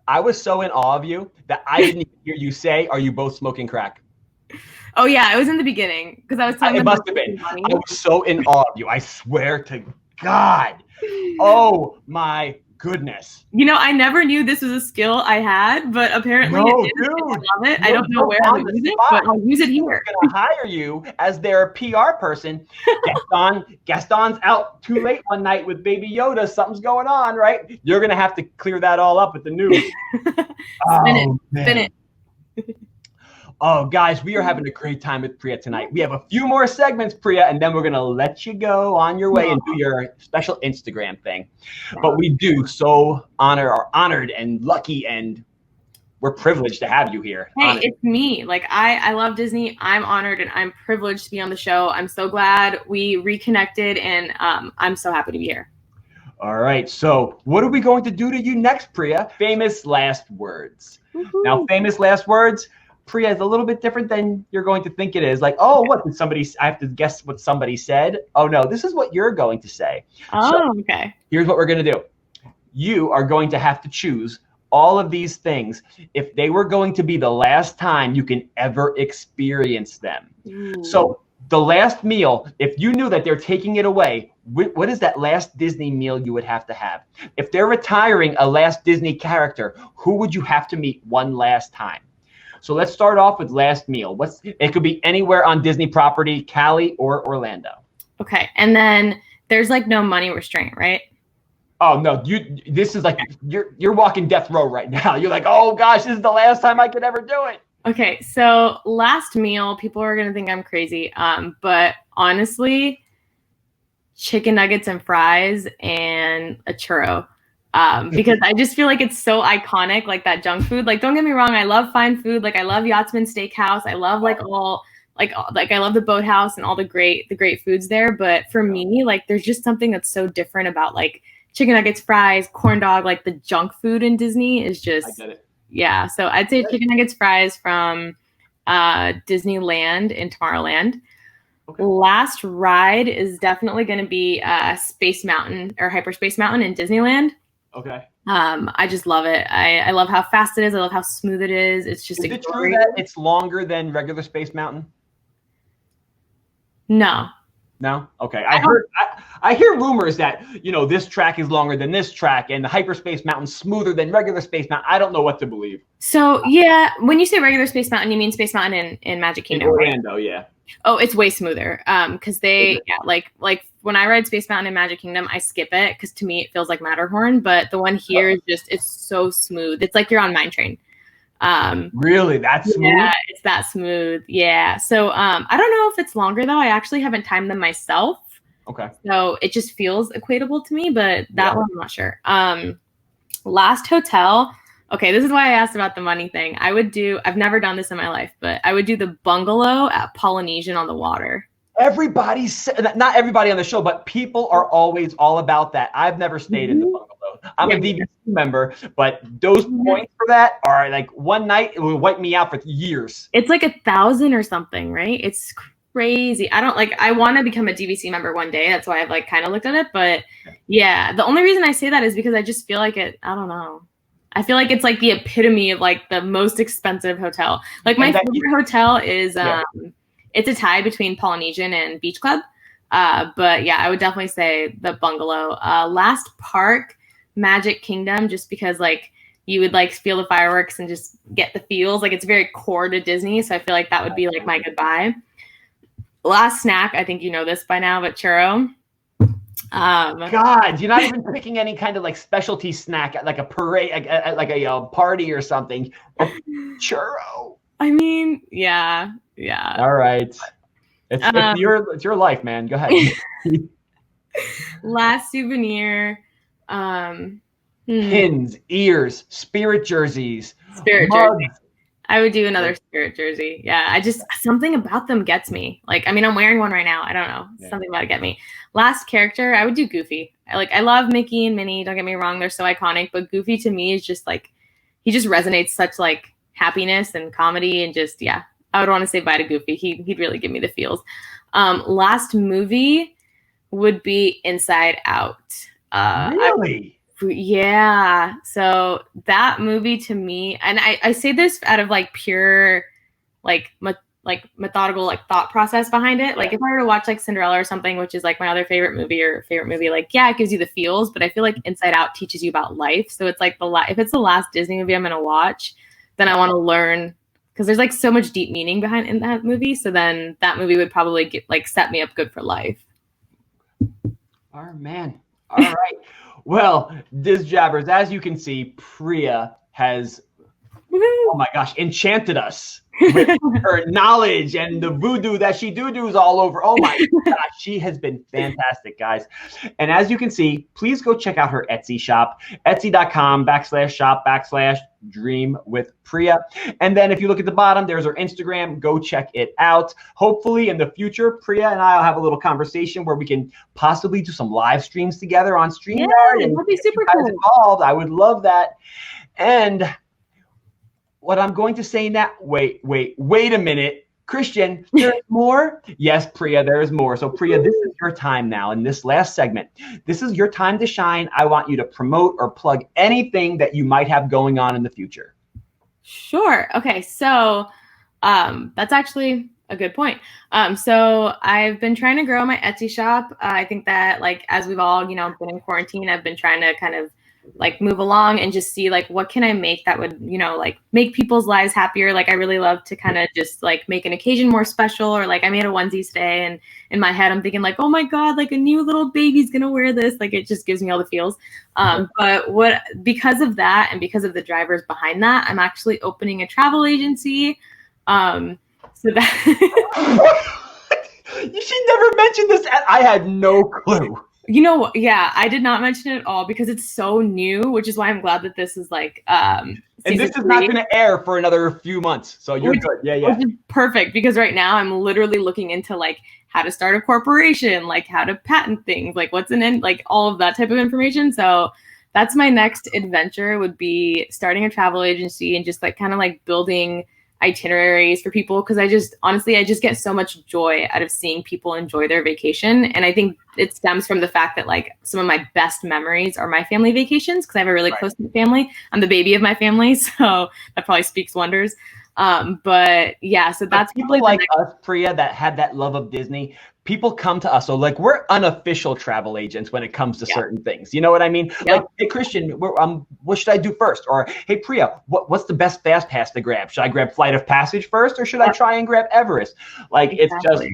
I was so in awe of you that I didn't even hear you say, are you both smoking crack? Oh, yeah. It was in the beginning because I was telling them. It must have been. I was so in awe of you. I swear to God. Oh, my goodness. I never knew this was a skill I had, but apparently it is. I love it. I don't know where I would use it, but I'll use it here. I'm going to hire you as their PR person. Gaston's out too late one night with Baby Yoda. Something's going on, right? You're going to have to clear that all up with the news. Spin it. Oh, guys, we are having a great time with Priya tonight. We have a few more segments, Priya, and then we're going to let you go on your way and do your special Instagram thing. But we do are honored and lucky, and we're privileged to have you here. Hey, honored. It's me. I love Disney. I'm honored, and I'm privileged to be on the show. I'm so glad we reconnected, and I'm so happy to be here. All right. So what are we going to do to you next, Priya? Famous last words. Woohoo. Now, famous last words. Priya is a little bit different than you're going to think it is. Like, oh, what did somebody? I have to guess what somebody said. Oh no, this is what you're going to say. Oh, okay. Here's what we're going to do. You are going to have to choose all of these things if they were going to be the last time you can ever experience them. Ooh. So the last meal, if you knew that they're taking it away, what is that last Disney meal you would have to have? If they're retiring a last Disney character, who would you have to meet one last time? So let's start off with last meal. It could be anywhere on Disney property, Cali or Orlando. Okay. And then there's like no money restraint, right? Oh no, this is like you're walking death row right now. You're like, oh gosh, this is the last time I could ever do it. Okay, so last meal, people are gonna think I'm crazy. But honestly, chicken nuggets and fries and a churro. Because I just feel like it's so iconic, like that junk food. Like, don't get me wrong, I love fine food. Like, I love Yachtsman Steakhouse. I love I love the Boathouse and all the great foods there. But for me, like, there's just something that's so different about like chicken nuggets, fries, corn dog. Like the junk food in Disney is just, I get it. Yeah. So I'd say chicken nuggets, fries from Disneyland in Tomorrowland. Okay. Last ride is definitely going to be Space Mountain or Hyperspace Mountain in Disneyland. Okay. I just love it. I love how fast it is. I love how smooth it is. It's just. Is it true that it's longer than regular Space Mountain? No. No? Okay. I hear rumors that, this track is longer than this track and the Hyperspace Mountain's smoother than regular Space Mountain. I don't know what to believe. So, yeah, when you say regular Space Mountain, you mean Space Mountain in Magic Kingdom, in Orlando, right? Yeah. Oh, it's way smoother. Because like when I ride Space Mountain in Magic Kingdom, I skip it because to me it feels like Matterhorn. But the one here is just, it's so smooth. It's like you're on Mine Train. Really? That's smooth? Yeah, it's that smooth. Yeah. So I don't know if it's longer though. I actually haven't timed them myself. Okay. So it just feels equatable to me, but that one I'm not sure. Last hotel. Okay, this is why I asked about the money thing. I've never done this in my life, but I would do the bungalow at Polynesian on the water. Not everybody on the show, but people are always all about that. I've never stayed in the bungalow. I'm a DVC member, but those points for that are like one night, it will wipe me out for years. It's like 1,000 or something, right? It's crazy. I want to become a DVC member one day. That's why I've like kind of looked at it. But yeah, the only reason I say that is because I just feel like I don't know. I feel like it's like the epitome of like the most expensive hotel. Like my favorite hotel is, it's a tie between Polynesian and Beach Club. But yeah, I would definitely say the bungalow. Last park, Magic Kingdom, just because like you would like feel the fireworks and just get the feels. Like it's very core to Disney. So I feel like that would be like my goodbye. Last snack, I think you know this by now, but churro. God, you're not even picking any kind of like specialty snack at like a parade, like a party or something. Churro. I mean, yeah. All right, it's your life, man. Go ahead. Last souvenir. Pins, ears, spirit jerseys. Spirit jersey. I would do another spirit jersey. Yeah, something about them gets me. Like, I mean, I'm wearing one right now. I don't know. Something about it get me. Last character, I would do Goofy. I love Mickey and Minnie. Don't get me wrong. They're so iconic. But Goofy to me is just like, he just resonates such like happiness and comedy and just, yeah. I would want to say bye to Goofy. He'd really give me the feels. Last movie would be Inside Out. Really? Yeah. So that movie to me, and I say this out of like pure, like methodical, like thought process behind it. Like if I were to watch like Cinderella or something, which is like my other favorite movie, like, yeah, it gives you the feels, but I feel like Inside Out teaches you about life. So it's like if it's the last Disney movie I'm going to watch, then I want to learn, because there's like so much deep meaning behind in that movie. So then that movie would probably set me up good for life. Oh man. All right. Well, DizJabberz, as you can see, Priya has oh my gosh, enchanted us with her knowledge and the voodoo that she doos all over. Oh my gosh, she has been fantastic, guys. And as you can see, please go check out her Etsy shop, etsy.com/shop/dream with Priya. And then if you look at the bottom, there's her Instagram. Go check it out. Hopefully in the future, Priya and I will have a little conversation where we can possibly do some live streams together on StreamYard. Yeah, and that'd be super get you guys cool. involved. I would love that. And what I'm going to say now, wait a minute. Christian, there's more? Yes, Priya, there is more. So Priya, this is your time now in this last segment. This is your time to shine. I want you to promote or plug anything that you might have going on in the future. Sure. Okay. So that's actually a good point. So I've been trying to grow my Etsy shop. I think that like, as we've all, been in quarantine, I've been trying to kind of like move along and just see like, what can I make that would, like make people's lives happier. Like I really love to kind of just like make an occasion more special, or like I made a onesie today and in my head, I'm thinking like, oh my God, like a new little baby's going to wear this. Like, it just gives me all the feels. But because of that, and because of the drivers behind that, I'm actually opening a travel agency. So that She never mentioned this. I had no clue. Yeah, I did not mention it at all because it's so new, which is why I'm glad that this is like and this is not going to air for another few months, so you're good. Yeah. Which is perfect, because right now I'm literally looking into like how to start a corporation, like how to patent things, like what's like all of that type of information. So that's my next adventure, would be starting a travel agency and just like kind of like building itineraries for people, because I just get so much joy out of seeing people enjoy their vacation. And I think it stems from the fact that like some of my best memories are my family vacations, because I have a really close family. I'm the baby of my family, so that probably speaks wonders. But yeah, so that's people like us, Priya, that had that love of Disney. People come to us, so like we're unofficial travel agents when it comes to certain things. You know what I mean? Yeah. Like, hey Christian, what should I do first? Or hey Priya, what's the best fast pass to grab? Should I grab Flight of Passage first, or should I try and grab Everest? Like It's just,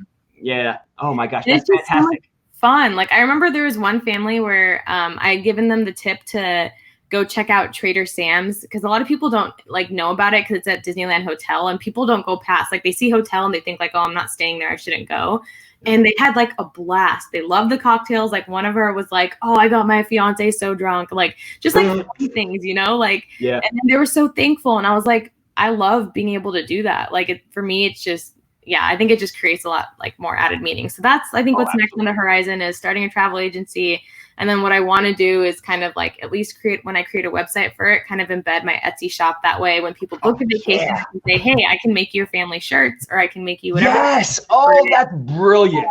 oh my gosh, that's fantastic. So much fun. Like I remember there was one family where I had given them the tip to go check out Trader Sam's, because a lot of people don't like know about it because it's at Disneyland Hotel, and people don't go past, like they see hotel and they think like, oh, I'm not staying there, I shouldn't go. And they had like a blast. They loved the cocktails. Like one of her was like, oh, I got my fiance so drunk. Like just like funny things, like, and then they were so thankful. And I was like, I love being able to do that. Like for me, it's just, I think it just creates a lot like more added meaning. So that's, I think what's next on the horizon is starting a travel agency. And then what I want to do is kind of like at least when I create a website for it, kind of embed my Etsy shop. That way, when people book a vacation, I can say, hey, I can make your family shirts, or I can make you whatever. Yes. Oh, that's brilliant.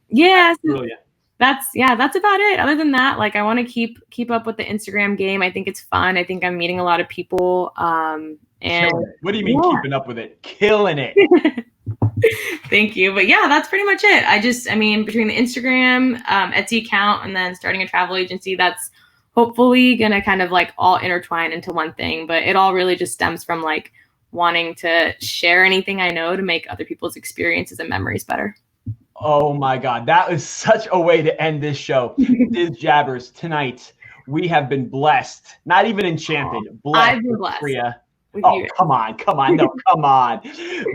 Yes. That's brilliant. That's about it. Other than that, like I want to keep up with the Instagram game. I think it's fun. I think I'm meeting a lot of people. And what do you mean keeping up with it? Killing it. Thank you. But yeah, that's pretty much it. I mean, between the Instagram, Etsy account, and then starting a travel agency, that's hopefully going to kind of like all intertwine into one thing. But it all really just stems from like wanting to share anything I know to make other people's experiences and memories better. Oh my God. That is such a way to end this show. DizJabberz, tonight we have been blessed, not even enchanted, blessed. I've been blessed. Priya. Oh, come on. No, come on.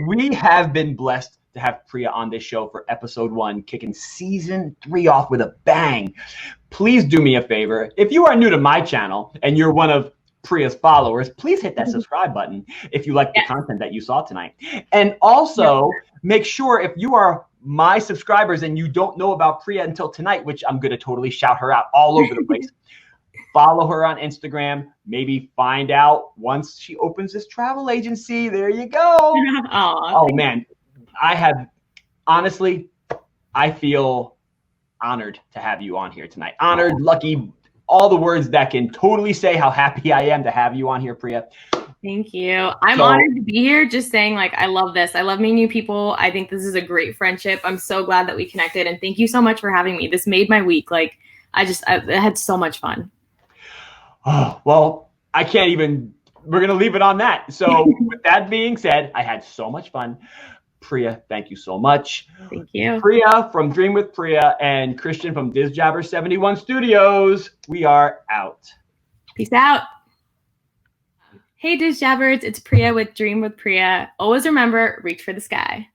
We have been blessed to have Priya on this show for episode 1, kicking season 3 off with a bang. Please do me a favor. If you are new to my channel and you're one of Priya's followers, please hit that subscribe button if you like the content that you saw tonight. And also make sure, if you are my subscribers and you don't know about Priya until tonight, which I'm going to totally shout her out all over the place, follow her on Instagram. Maybe find out once she opens this travel agency. There you go. Oh, man. I feel honored to have you on here tonight. Honored, lucky, all the words that can totally say how happy I am to have you on here, Priya. Thank you. I'm honored to be here. Just saying, like, I love this. I love meeting new people. I think this is a great friendship. I'm so glad that we connected. And thank you so much for having me. This made my week. Like, I had so much fun. Oh, well, I can't even, we're going to leave it on that. So with that being said, I had so much fun. Priya, thank you so much. Thank you. Priya from Dream with Priya and Christian from DizJabberz 71 Studios. We are out. Peace out. Hey, DizJabberz, it's Priya with Dream with Priya. Always remember, reach for the sky.